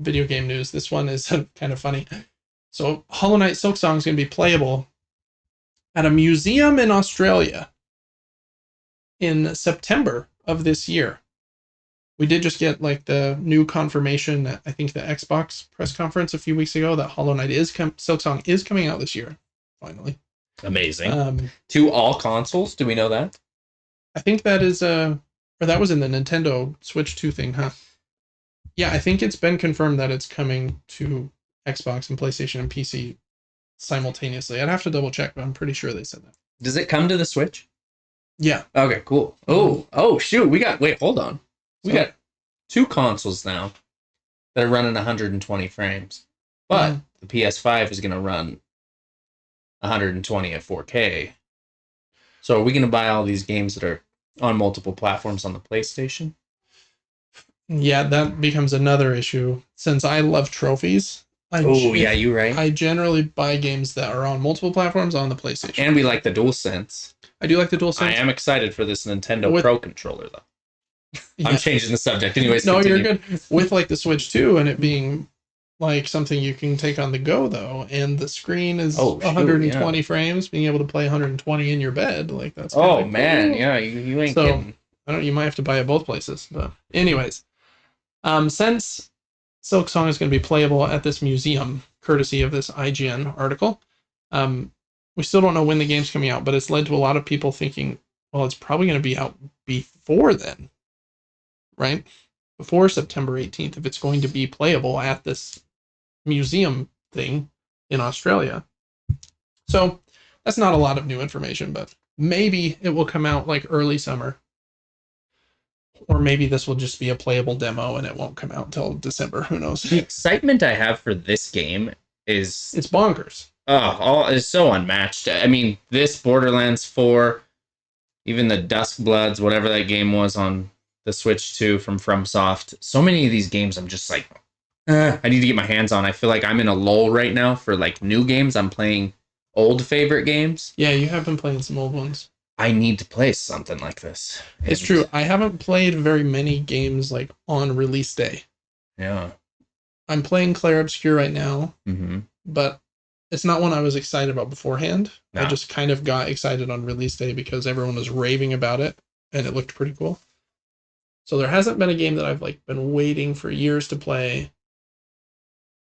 video game news, this one is kind of funny. So Hollow Knight Silk Song is going to be playable at a museum in Australia in September of this year. We did just get like the new confirmation at, I think, the Xbox press conference a few weeks ago that Hollow Knight Silk Song is coming out this year, finally. Amazing. To all consoles, do we know that? I think that is or that was in the Nintendo Switch 2 thing, huh? Yeah, I think it's been confirmed that it's coming to Xbox and PlayStation and PC simultaneously. I'd have to double check, but I'm pretty sure they said that. Does it come to the Switch? Yeah. Okay, cool. Oh, shoot. Hold on. We got two consoles now that are running 120 frames. But the PS5 is going to run 120 at 4K. So are we going to buy all these games that are on multiple platforms on the PlayStation? Yeah, that becomes another issue. Since I love trophies, you're right. I generally buy games that are on multiple platforms on the PlayStation. And we like the DualSense. I do like the DualSense. I am excited for this Nintendo With- Pro controller, though. Yeah. I'm changing the subject. Anyways, No, continue. you're good. With like the Switch 2 and it being like something you can take on the go though, and the screen is Oh, shoot, 120 frames, being able to play 120 in your bed, like that's Oh, kinda man. cool. Yeah, you ain't So- kidding. I don't. You might have to buy it both places. But anyways, since Silk Song is going to be playable at this museum, courtesy of this IGN article, we still don't know when the game's coming out, but it's led to a lot of people thinking, well, it's probably going to be out before then, right? Before September 18th, if it's going to be playable at this museum thing in Australia. So that's not a lot of new information, but maybe it will come out like early summer. Or maybe this will just be a playable demo and it won't come out until December. Who knows? The excitement I have for this game is It's bonkers. is so unmatched. I mean, this Borderlands 4, even the Dusk Bloods, whatever that game was on the Switch 2 from FromSoft. So many of these games I'm just like, I need to get my hands on. I feel like I'm in a lull right now for like new games. I'm playing old favorite games. Yeah, you have been playing some old ones. I need to play something like this. It's And- true. I haven't played very many games like on release day. Yeah. I'm playing Clair Obscure right now, Mm-hmm. but it's not one I was excited about beforehand. I No. just kind of got excited on release day because everyone was raving about it and it looked pretty cool. So there hasn't been a game that I've like been waiting for years to play.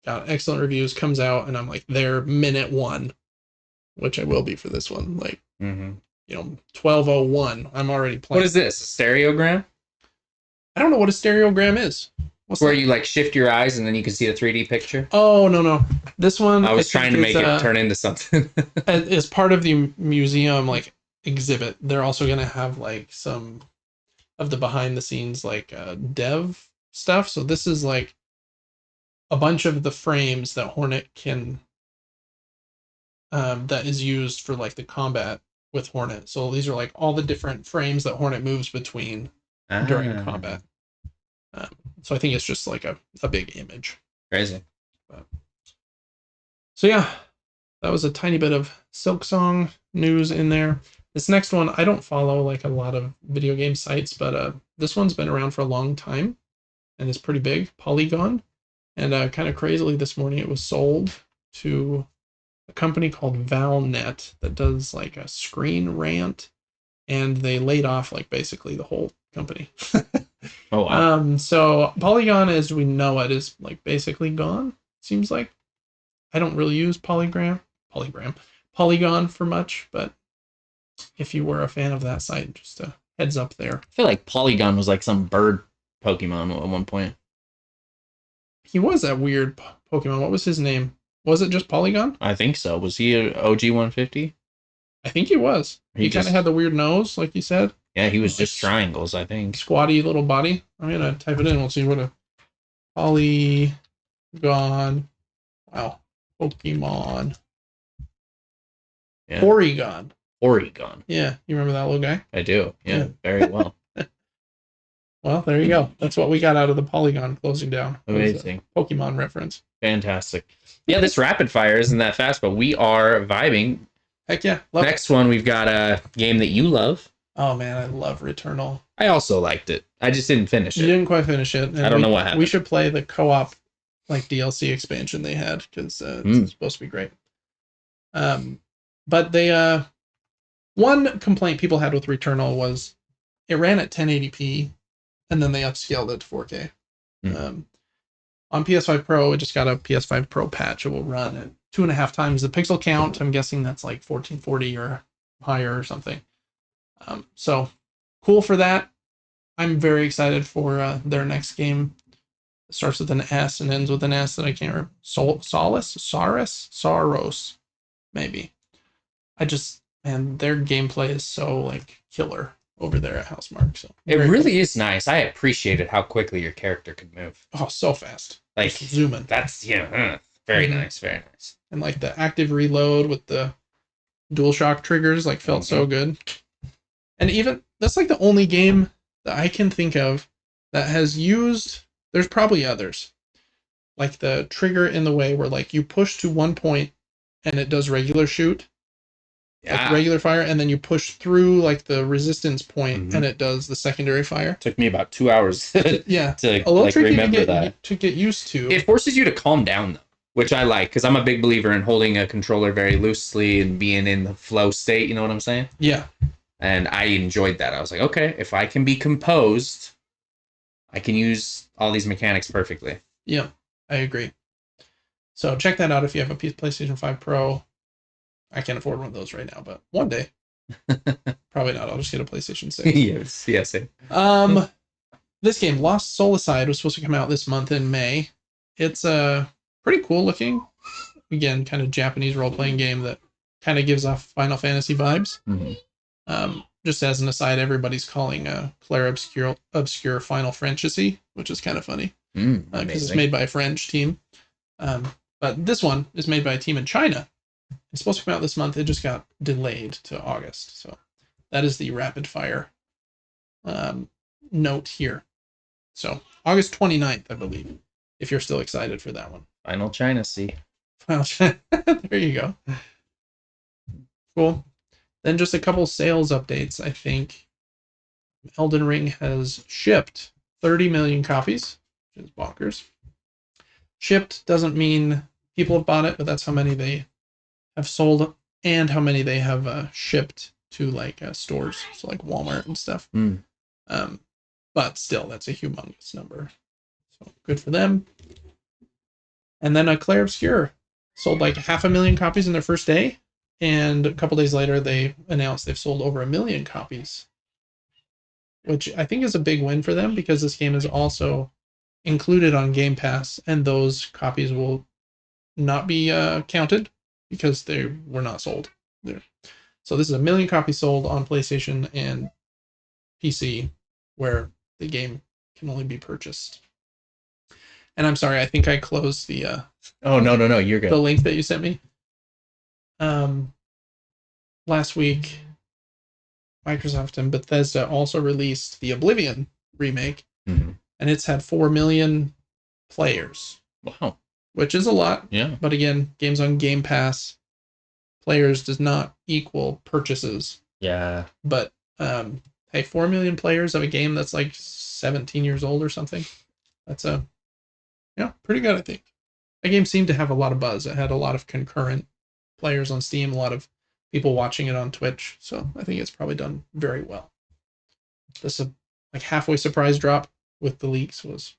Got excellent reviews, comes out, and I'm like there minute one, which I will be for this one. Like, Mm-hmm. 12:01. I'm already playing. What is this? A stereogram? I don't know what a stereogram is. What's Where that? you like shift your eyes and then you can see a 3D picture? Oh, no. This one I was trying to make is, it turn into something. as part of the museum like exhibit. They're also going to have like some of the behind the scenes like dev stuff. So this is like a bunch of the frames that Hornet can that is used for like the combat with Hornet. So these are like all the different frames that Hornet moves between during Ah, combat. So I think it's just like a big image. Crazy. So yeah, that was a tiny bit of Silk Song news in there. This next one, I don't follow like a lot of video game sites, but this one's been around for a long time and is pretty big, Polygon. And kind of crazily this morning, it was sold to a company called ValNet that does like a Screen Rant, and they laid off like basically the whole company. Oh, wow. So Polygon as we know it is like basically gone, seems like. I don't really use Polygon for much, but if you were a fan of that site, just a heads up there. I feel like Polygon was like some bird Pokemon at one point. He was that weird Pokemon. What was his name? Was it just Polygon? I think so. Was he an OG 150? I think he was. He He kind of just- had the weird nose, like you said. Yeah, he was just triangles, I think. Squatty little body. I'm gonna type it in. We'll see what a Polygon. Wow. Pokemon. Yeah. Porygon. Oregon. Yeah, you remember that little guy? I do. Yeah, Yeah. very well. Well, there you go. That's what we got out of the Polygon closing down. It was a Amazing. Pokemon reference. Fantastic. Yeah, this rapid fire isn't that fast, but we are vibing. Heck yeah. Love it. Next one, we've got a game that you love. Oh man, I love Returnal. I also liked it. I just didn't finish You it. didn't quite finish it. and I don't know what We happened. should play the co-op like DLC expansion they had because Mm. it's supposed to be great. But they one complaint people had with Returnal was it ran at 1080p and then they upscaled it to 4K. Mm. On PS5 Pro, it just got a PS5 Pro patch. It will run at 2.5 times the pixel count. I'm guessing that's like 1440 or higher or something. So cool for that. I'm very excited for their next game. It starts with an S and ends with an S that I can't remember. Saros, maybe. Man, their gameplay is so like killer over there at Housemarque. So It very really is nice. I appreciated how quickly your character could move. cool. So fast. Like, Just zooming. that's, very Mhm. nice, very nice. And like the active reload with the DualShock triggers like felt so good. And even that's like the only game that I can think of that has used, there's probably others, like the trigger in the way where like you push to one point and it does regular shoot. like regular fire, and then you push through like the resistance point, and it does the secondary fire. Took me about 2 hours. Yeah, to a little like tricky remember to get used to. It forces you to calm down though, which I like because I'm a big believer in holding a controller very loosely and being in the flow state. You know what I'm saying? Yeah. And I enjoyed that. I was like, okay, if I can be composed, I can use all these mechanics perfectly. Yeah, I agree. So check that out if you have a PlayStation 5 Pro. I can't afford one of those right now, but one day. Probably not. I'll just get a PlayStation 6. yes. This game, Lost Soul Aside, was supposed to come out this month in May. It's pretty cool looking. Again, kind of Japanese role-playing game that kind of gives off Final Fantasy vibes. Just as an aside, everybody's calling Clair Obscure Final Fantasy, which is kind of funny because it's made by a French team. But this one is made by a team in China. It's supposed to come out this month. It just got delayed to August. So that is the rapid fire note here. So August 29th, I believe, if you're still excited for that one. Final China Sea. There you go. Cool. Then just a couple sales updates. I think Elden Ring has shipped 30 million copies, which is bonkers. Shipped doesn't mean people have bought it, but that's how many they have sold and how many they have shipped to like stores, so like Walmart and stuff. But still, that's a humongous number. So good for them. And then Clair Obscure sold like 500,000 copies in their first day. And a couple days later, they announced they've sold over 1 million copies, which I think is a big win for them because this game is also included on Game Pass, and those copies will not be counted because they were not sold there. So this is 1 million copies sold on PlayStation and PC, where the game can only be purchased. And I'm sorry, I think I closed the Oh no, you're good. The link that you sent me. Last week, Microsoft and Bethesda also released the Oblivion remake, and it's had 4 million players. Wow. Which is a lot. Yeah. But again, games on Game Pass, players does not equal purchases. Yeah. But hey, 4 million players of a game that's like 17 years old or something. That's pretty good, I think. The game seemed to have a lot of buzz. It had a lot of concurrent players on Steam, a lot of people watching it on Twitch. So I think it's probably done very well. This like halfway surprise drop with the leaks was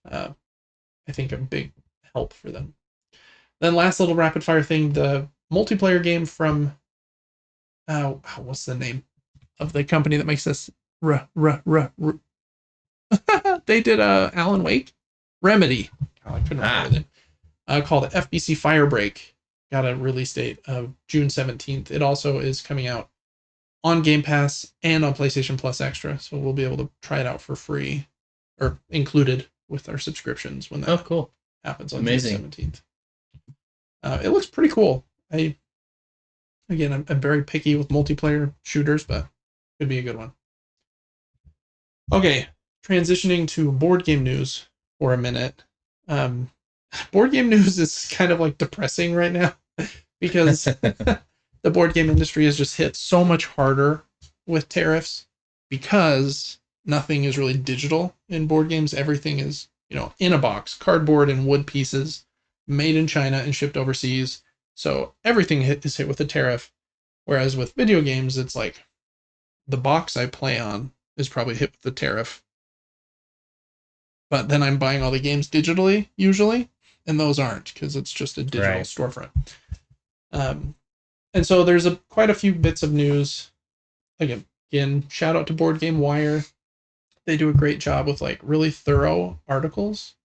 I think a big help for them. Then last little rapid fire thing, the multiplayer game from what's the name of the company that makes this they did Alan Wake? Remedy. Oh, I couldn't remember it. Called FBC Firebreak. Got a release date of June 17th. It also is coming out on Game Pass and on PlayStation Plus Extra, so we'll be able to try it out for free or included with our subscriptions when that cool. happens on June 17th. It looks pretty cool. I'm very picky with multiplayer shooters, but could be a good one. Okay, transitioning to board game news for a minute. Board game news is kind of like depressing right now because the board game industry has just hit so much harder with tariffs because nothing is really digital in board games. Everything is, in a box, cardboard and wood pieces, made in China and shipped overseas. So everything is hit with a tariff. Whereas with video games, it's like the box I play on is probably hit with the tariff. But then I'm buying all the games digitally, usually, and those aren't because it's just a digital storefront. And so there's quite a few bits of news. Again, shout out to Board Game Wire. They do a great job with like really thorough articles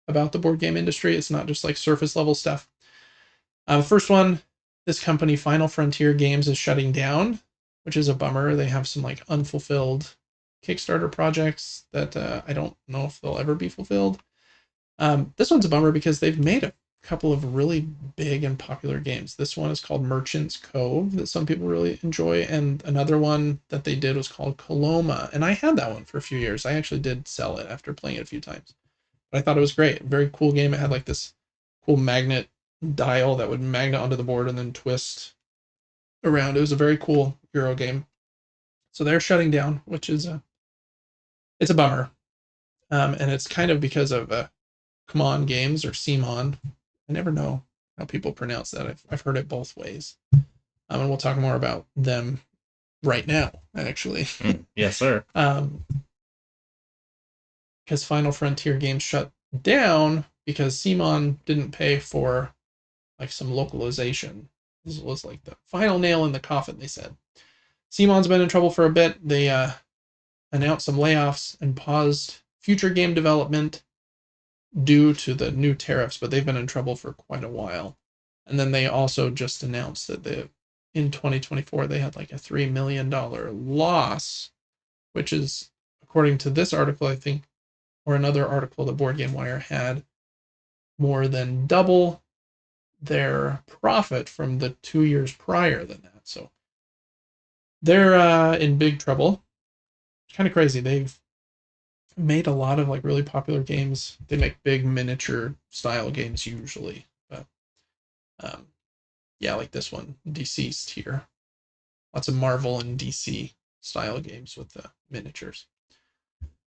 about the board game industry. It's not just like surface level stuff. The first one, this company Final Frontier Games is shutting down, which is a bummer. They have some like unfulfilled Kickstarter projects that I don't know if they'll ever be fulfilled. This one's a bummer because they've made a couple of really big and popular games. This one is called Merchant's Cove that some people really enjoy, and another one that they did was called Coloma, and I had that one for a few years. I actually did sell it after playing it a few times, but I thought it was great. Very cool game. It had like this cool magnet dial that would magnet onto the board and then twist around. It was a very cool Euro game. So they're shutting down, which is it's a bummer. And it's kind of because of Come On Games or Simon. I never know how people pronounce that. I've heard it both ways. And we'll talk more about them right now, actually. Yes, sir. Because Final Frontier Games shut down because Simon didn't pay for like some localization. This was like the final nail in the coffin, they said. Simon's been in trouble for a bit. They announced some layoffs and paused future game development due to the new tariffs, but they've been in trouble for quite a while. And then they also just announced that in 2024 they had like a $3 million loss, which is, according to this article, I think, or another article, the Board Game Wire had more than double their profit from the 2 years prior than that. So they're in big trouble. Kind of crazy. They've made a lot of like really popular games. They make big miniature style games usually, but yeah, like this one, Deceased here. Lots of Marvel and DC style games with the miniatures.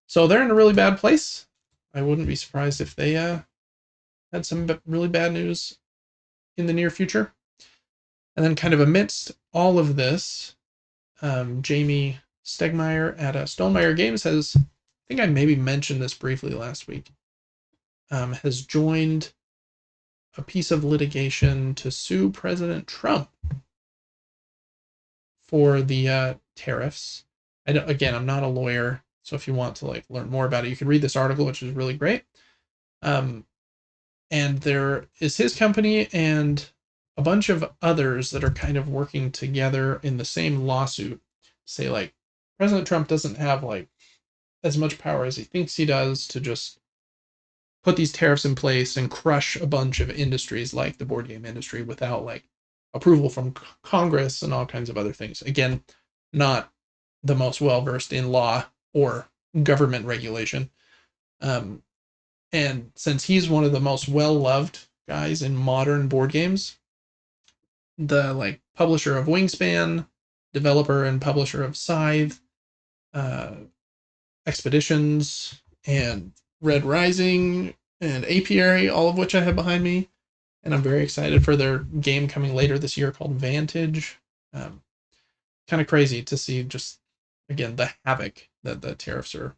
So they're in a really bad place. I wouldn't be surprised if they had some really bad news in the near future. And then kind of amidst all of this, Jamie Stegmaier at Stonemaier Games has, I think I maybe mentioned this briefly last week, has joined a piece of litigation to sue President Trump for the tariffs. Again, I'm not a lawyer, so if you want to like learn more about it, you can read this article, which is really great. And there is his company and a bunch of others that are kind of working together in the same lawsuit. Say like President Trump doesn't have like as much power as he thinks he does to just put these tariffs in place and crush a bunch of industries like the board game industry without like approval from Congress and all kinds of other things. Again, not the most well-versed in law or government regulation. And since he's one of the most well-loved guys in modern board games, the like publisher of Wingspan, developer and publisher of Scythe, Expeditions, and Red Rising, and Apiary, all of which I have behind me, and I'm very excited for their game coming later this year called Vantage. Kind of crazy to see just, again, the havoc that the tariffs are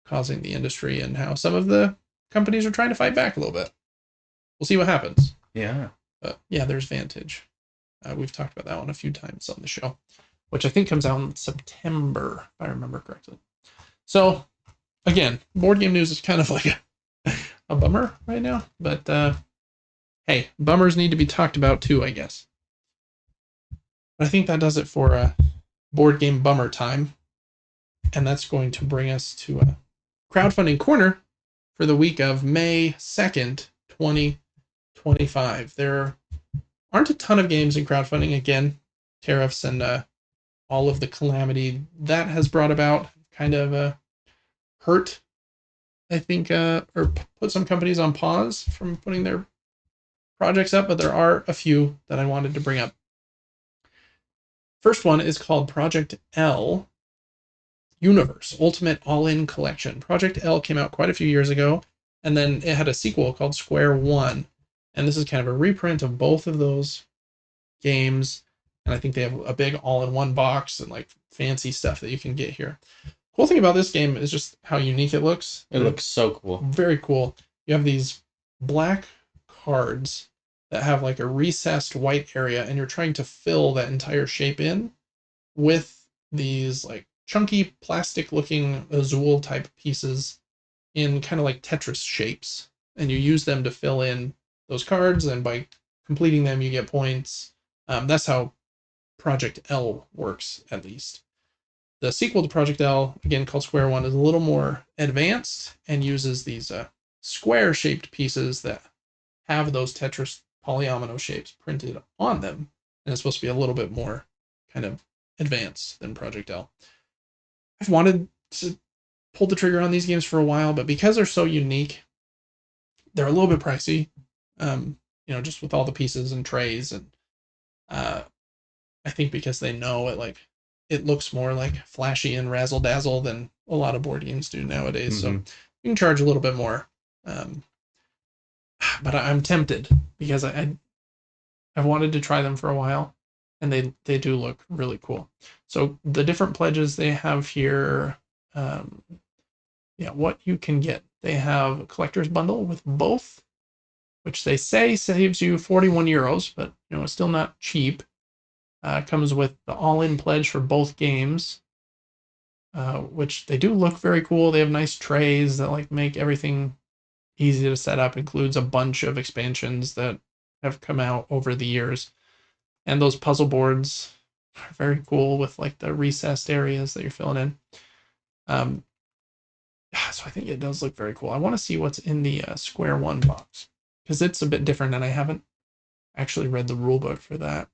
causing the industry and how some of the companies are trying to fight back a little bit. We'll see what happens. Yeah. But yeah, there's Vantage. We've talked about that one a few times on the show, which I think comes out in September, if I remember correctly. So, again, board game news is kind of like a bummer right now, but hey, bummers need to be talked about too, I guess. But I think that does it for board game bummer time, and that's going to bring us to a crowdfunding corner for the week of May 2nd, 2025. There aren't a ton of games in crowdfunding. Again, tariffs and all of the calamity that has brought about kind of hurt, I think, or put some companies on pause from putting their projects up, but there are a few that I wanted to bring up. First one is called Project L Universe Ultimate All-In Collection. Project L came out quite a few years ago, and then it had a sequel called Square One. And this is kind of a reprint of both of those games. And I think they have a big all-in-one box and like fancy stuff that you can get here. Cool thing about this game is just how unique it looks. It looks so cool. Very cool. You have these black cards that have like a recessed white area, and you're trying to fill that entire shape in with these like chunky plastic-looking Azul type pieces in kind of like Tetris shapes. And you use them to fill in those cards, and by completing them, you get points. That's how Project L works, at least. The sequel to Project L, again called Square One, is a little more advanced and uses these square-shaped pieces that have those Tetris polyomino shapes printed on them, and it's supposed to be a little bit more kind of advanced than Project L. I've wanted to pull the trigger on these games for a while, but because they're so unique, they're a little bit pricey. Just with all the pieces and trays, and I think because they know it looks more like flashy and razzle dazzle than a lot of board games do nowadays. So you can charge a little bit more. But I'm tempted because I've wanted to try them for a while, and they do look really cool. So the different pledges they have here, what you can get. They have a collector's bundle with both, which they say saves you 41 euros, but it's still not cheap. Comes with the all-in pledge for both games, which they do look very cool. They have nice trays that make everything easy to set up. Includes a bunch of expansions that have come out over the years, and those puzzle boards are very cool with the recessed areas that you're filling in. So I think it does look very cool. I want to see what's in the Square One box because it's a bit different, and I haven't actually read the rule book for that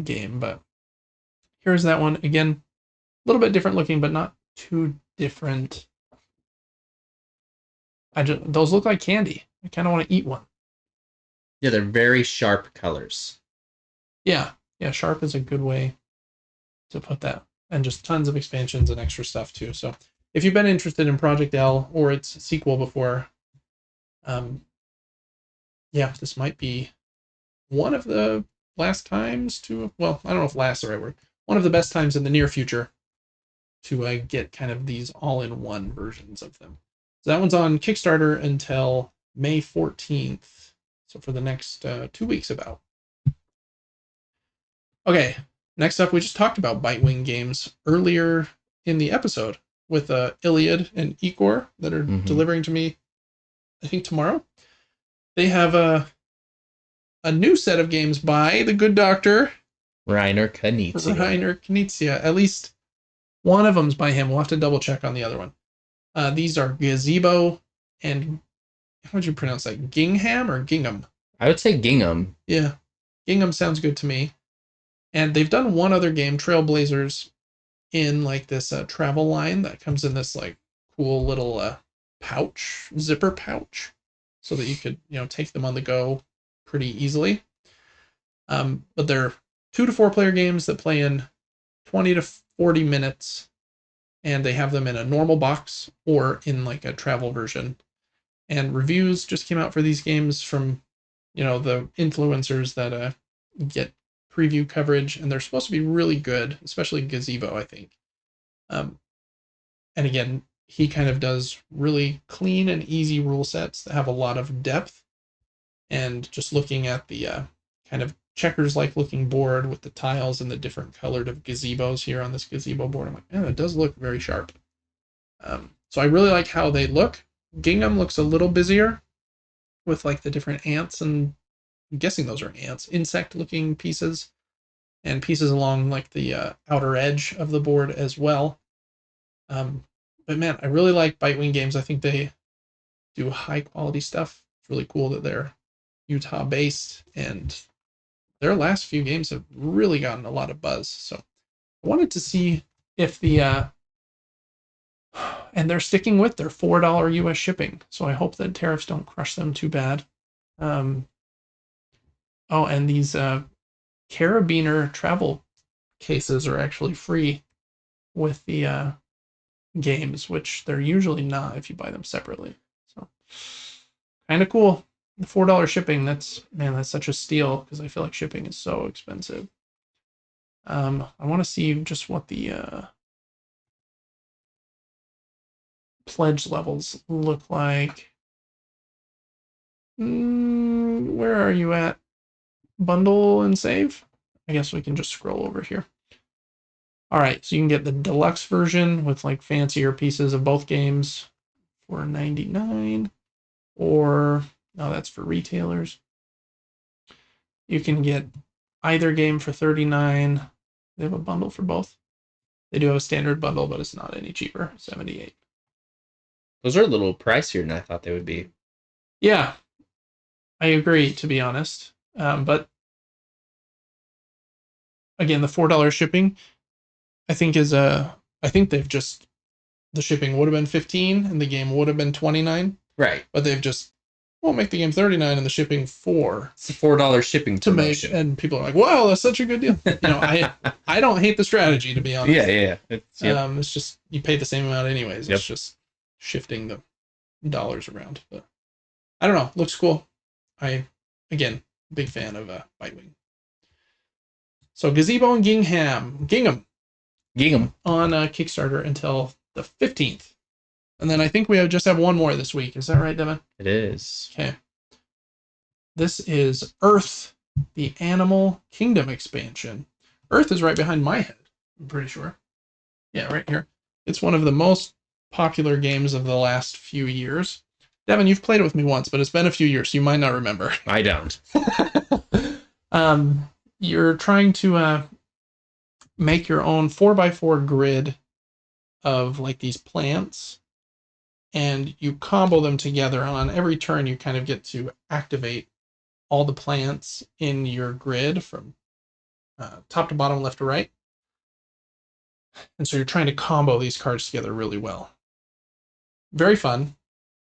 game. But here's that one again, a little bit different looking, but not too different. Those look like candy. I kind of want to eat one. Yeah, they're very sharp colors. Yeah, sharp is a good way to put that. And just tons of expansions and extra stuff too. So if you've been interested in Project L or its sequel before, this might be one of the last times to, well, I don't know if last is the right word, one of the best times in the near future to get kind of these all-in-one versions of them. So that one's on Kickstarter until May 14th. So for the next 2 weeks about. Okay, next up, we just talked about Bitewing games earlier in the episode with Iliad and Ichor that are delivering to me, I think, tomorrow. They have a new set of games by the good doctor Reiner Knizia. At least one of them's by him. We'll have to double check on the other one. These are Gazebo and, how would you pronounce that? Gingham or Gingham? I would say Gingham. Yeah, Gingham sounds good to me. And they've done one other game, Trailblazers, in this travel line that comes in this cool little zipper pouch, so that you could take them on the go pretty easily. But they're 2 to 4 player games that play in 20 to 40 minutes, and they have them in a normal box or in a travel version. And reviews just came out for these games from the influencers that get preview coverage, and they're supposed to be really good, especially Gazebo, I think. And again, he kind of does really clean and easy rule sets that have a lot of depth. And just looking at the kind of checkers-like looking board with the tiles and the different colored of gazebos here on this gazebo board, I'm like, it does look very sharp. So I really like how they look. Gingham looks a little busier with the different ants, and I'm guessing those are ants, insect-looking pieces, and pieces along the outer edge of the board as well. But man, I really like Bitewing games. I think they do high-quality stuff. It's really cool that they're Utah-based, and their last few games have really gotten a lot of buzz. So I wanted to see if and they're sticking with their $4 US shipping. So I hope that tariffs don't crush them too bad. And these carabiner travel cases are actually free with the games, which they're usually not if you buy them separately. So kind of cool. The $4 shipping, that's such a steal because I feel like shipping is so expensive. I want to see just what the pledge levels look like. Where are you at? Bundle and save? I guess we can just scroll over here. All right, so you can get the deluxe version with fancier pieces of both games for $99, or no, that's for retailers. You can get either game for $39. They have a bundle for both. They do have a standard bundle, but it's not any cheaper, $78. Those are a little pricier than I thought they would be. Yeah, I agree, to be honest. But again, the $4 shipping, I think they've just, the shipping would have been $15 and the game would have been $29. Right. But they've just we'll make the game $39 and the shipping $4 It's a $4 shipping to make, promotion. and people are like, "Wow, that's such a good deal." I don't hate the strategy, to be honest. Yeah. It's just you pay the same amount anyways. Yep. It's just shifting the dollars around. But I don't know. Looks cool. Again, big fan of Bitewing. So Gazebo and Gingham on Kickstarter until the 15th. And then I think we just have one more this week. Is that right, Devin? It is. Okay. This is Earth, the Animal Kingdom expansion. Earth is right behind my head, I'm pretty sure. Yeah, right here. It's one of the most popular games of the last few years. Devin, you've played it with me once, but it's been a few years, so you might not remember. I don't. You're trying to make your own 4x4 grid of like these plants, and you combo them together. And on every turn, you kind of get to activate all the plants in your grid from top to bottom, left to right. And so you're trying to combo these cards together really well. Very fun.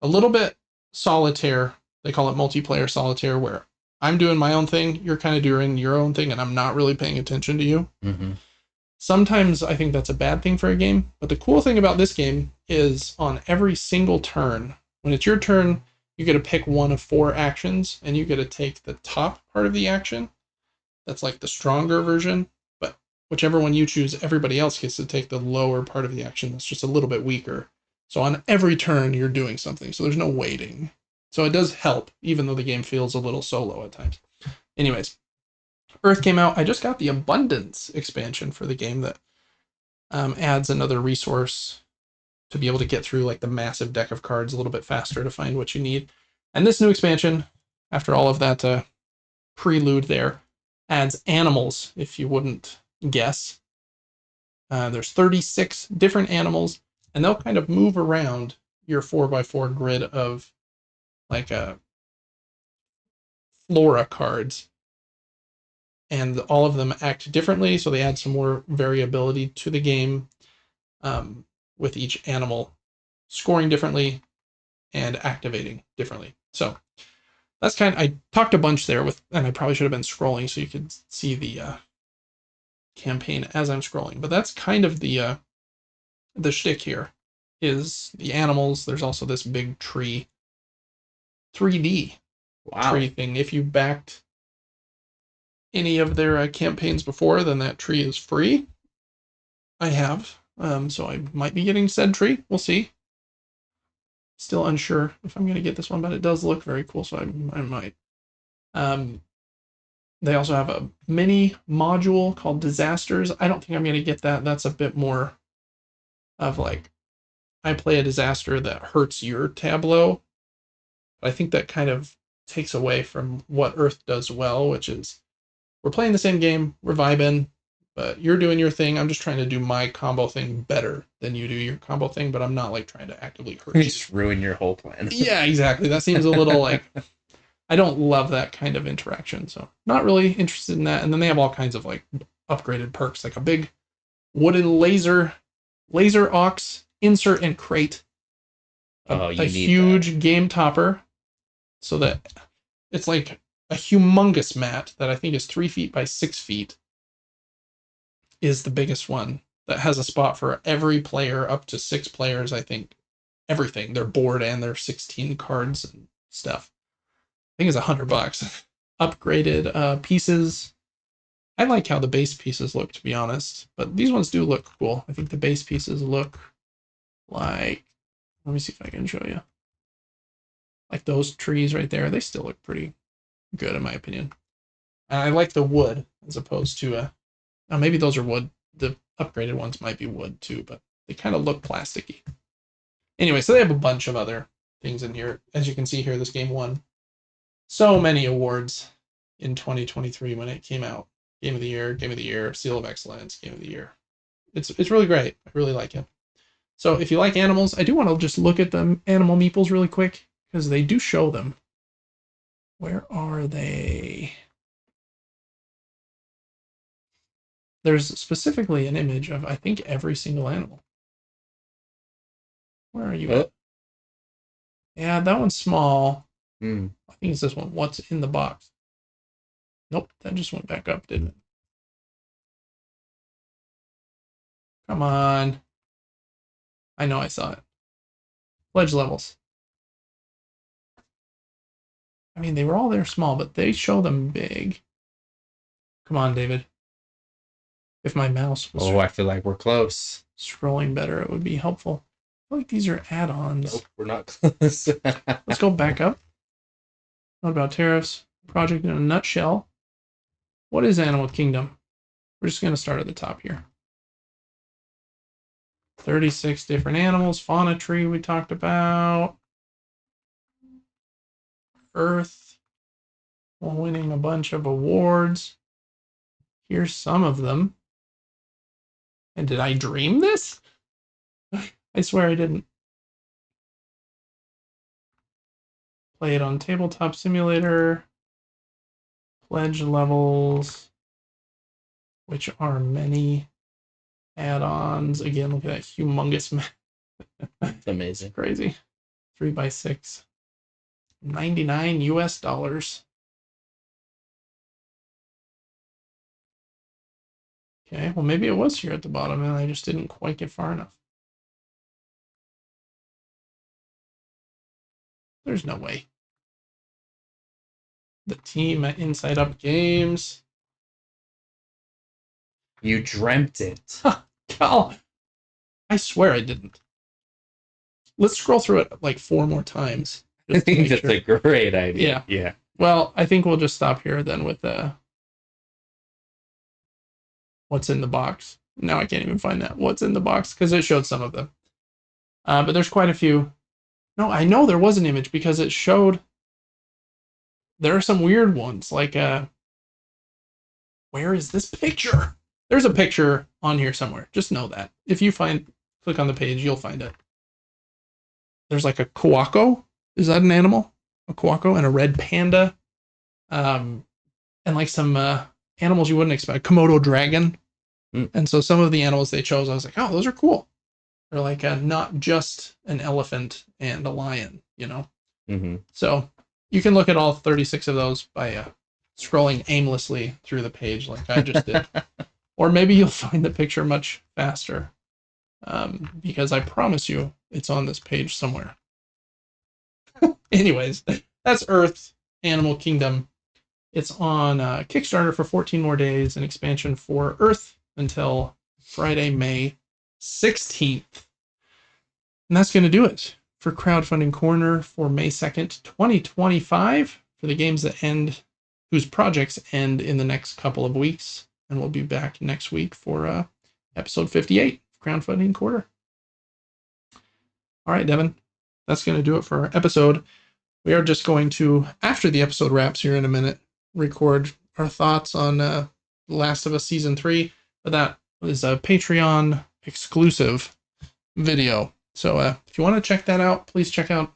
A little bit solitaire. They call it multiplayer solitaire, where I'm doing my own thing, you're kind of doing your own thing, and I'm not really paying attention to you. Mm-hmm. Sometimes I think that's a bad thing for a game, but the cool thing about this game is on every single turn, when it's your turn, you get to pick one of 4 actions, and you get to take the top part of the action. That's like the stronger version, but whichever one you choose, everybody else gets to take the lower part of the action that's just a little bit weaker. So on every turn, you're doing something, so there's no waiting. So it does help, even though the game feels a little solo at times. Anyways, Earth came out. I just got the Abundance expansion for the game that adds another resource to be able to get through like the massive deck of cards a little bit faster to find what you need. And this new expansion, after all of that prelude there, adds animals, if you wouldn't guess. There's 36 different animals, and they'll kind of move around your 4x4 grid of like flora cards. And all of them act differently, so they add some more variability to the game, with each animal scoring differently and activating differently. So that's I talked a bunch there and I probably should have been scrolling so you could see the campaign as I'm scrolling. But that's kind of the shtick here, is the animals. There's also this big tree, 3D tree thing. If you backed any of their campaigns before, then that tree is free. I have, so I might be getting said tree. We'll see. Still unsure if I'm going to get this one, but it does look very cool, so I might. They also have a mini module called Disasters. I don't think I'm going to get that. That's a bit more of like, I play a disaster that hurts your tableau. I think that kind of takes away from what Earth does well, which is we're playing the same game, we're vibing, but you're doing your thing. I'm just trying to do my combo thing better than you do your combo thing, but I'm not like trying to actively hurt you. Just ruin your whole plan. Yeah, exactly. That seems a little like, I don't love that kind of interaction, so not really interested in that. And then they have all kinds of like upgraded perks, like a big wooden laser aux insert and crate, a huge game topper, so that it's like a humongous mat that I think is 3 feet by 6 feet is the biggest one, that has a spot for every player, up to 6 players, I think. Everything, their board and their 16 cards and stuff. I think it's $100. Upgraded pieces. I like how the base pieces look, to be honest, but these ones do look cool. I think the base pieces look like, let me see if I can show you. Like those trees right there, they still look pretty good in my opinion. And I like the wood as opposed to maybe those are wood. The upgraded ones might be wood too, but they kind of look plasticky. Anyway, so they have a bunch of other things in here. As you can see here, this game won so many awards in 2023 when it came out. Game of the Year, Seal of Excellence, Game of the Year. It's really great. I really like it. So if you like animals, I do want to just look at the animal meeples really quick, because they do show them. Where are they? There's specifically an image of, I think, every single animal. Where are you at? Yeah, that one's small. Hmm. I think it's this one. What's in the box? Nope, that just went back up, didn't it? Come on. I know I saw it. Pledge levels. I mean, they were all there small, but they show them big. Come on, David. If my mouse was I feel like we're close. scrolling better, it would be helpful. I feel like these are add-ons. Nope, we're not close. Let's go back up. What about tariffs? Project in a nutshell. What is Animal Kingdom? We're just going to start at the top here. 36 different animals. Fauna tree we talked about. Earth. Winning a bunch of awards. Here's some of them. And did I dream this? I swear I didn't. Play it on Tabletop Simulator. Pledge levels, which are many add-ons. Again, look at that humongous map. It's amazing. Crazy. 3x6. $99 US. Okay, well maybe it was here at the bottom and I just didn't quite get far enough. There's no way. The team at Inside Up Games. You dreamt it. Cal, I swear I didn't. Let's scroll through it like 4 more times. I think that's a great idea. Yeah. Well, I think we'll just stop here then with what's in the box. Now I can't even find that. What's in the box? Because it showed some of them. But there's quite a few. No, I know there was an image because it showed. There are some weird ones. Like, where is this picture? There's a picture on here somewhere. Just know that. If you click on the page, you'll find it. There's like a quacko. Is that an animal? A quacko and a red panda. And like some animals you wouldn't expect. Komodo dragon. And so some of the animals they chose, I was like, oh, those are cool. They're like not just an elephant and a lion, you know? Mm-hmm. So you can look at all 36 of those by scrolling aimlessly through the page like I just did. Or maybe you'll find the picture much faster. Because I promise you it's on this page somewhere. Anyways, that's Earth, Animal Kingdom. It's on Kickstarter for 14 more days, an expansion for Earth until Friday, May 16th. And that's going to do it for Crowdfunding Corner for May 2nd, 2025, for the games that end, whose projects end in the next couple of weeks. And we'll be back next week for episode 58, Crowdfunding Quarter. All right, Devin, that's going to do it for our episode. We are just going to, after the episode wraps here in a minute, record our thoughts on The Last of Us Season 3. But that is a Patreon exclusive video. So if you want to check that out, please check out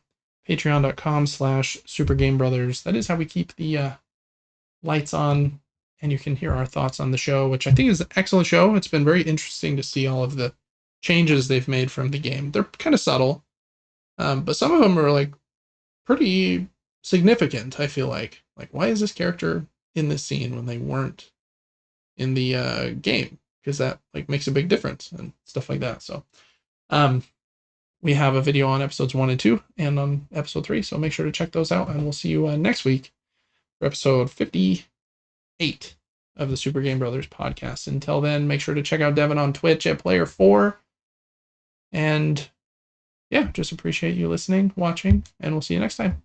patreon.com/supergamebrothers. That is how we keep the lights on, and you can hear our thoughts on the show, which I think is an excellent show. It's been very interesting to see all of the changes they've made from the game. They're kind of subtle, but some of them are like pretty significant, I feel like. Like, why is this character in this scene when they weren't in the game? Because that like makes a big difference and stuff like that. So we have a video on episodes 1 and 2 and on episode 3, so make sure to check those out, and we'll see you next week for episode 58 of the Super Game Brothers podcast. Until then, make sure to check out Devin on Twitch at Player4. And yeah, just appreciate you listening, watching, and we'll see you next time.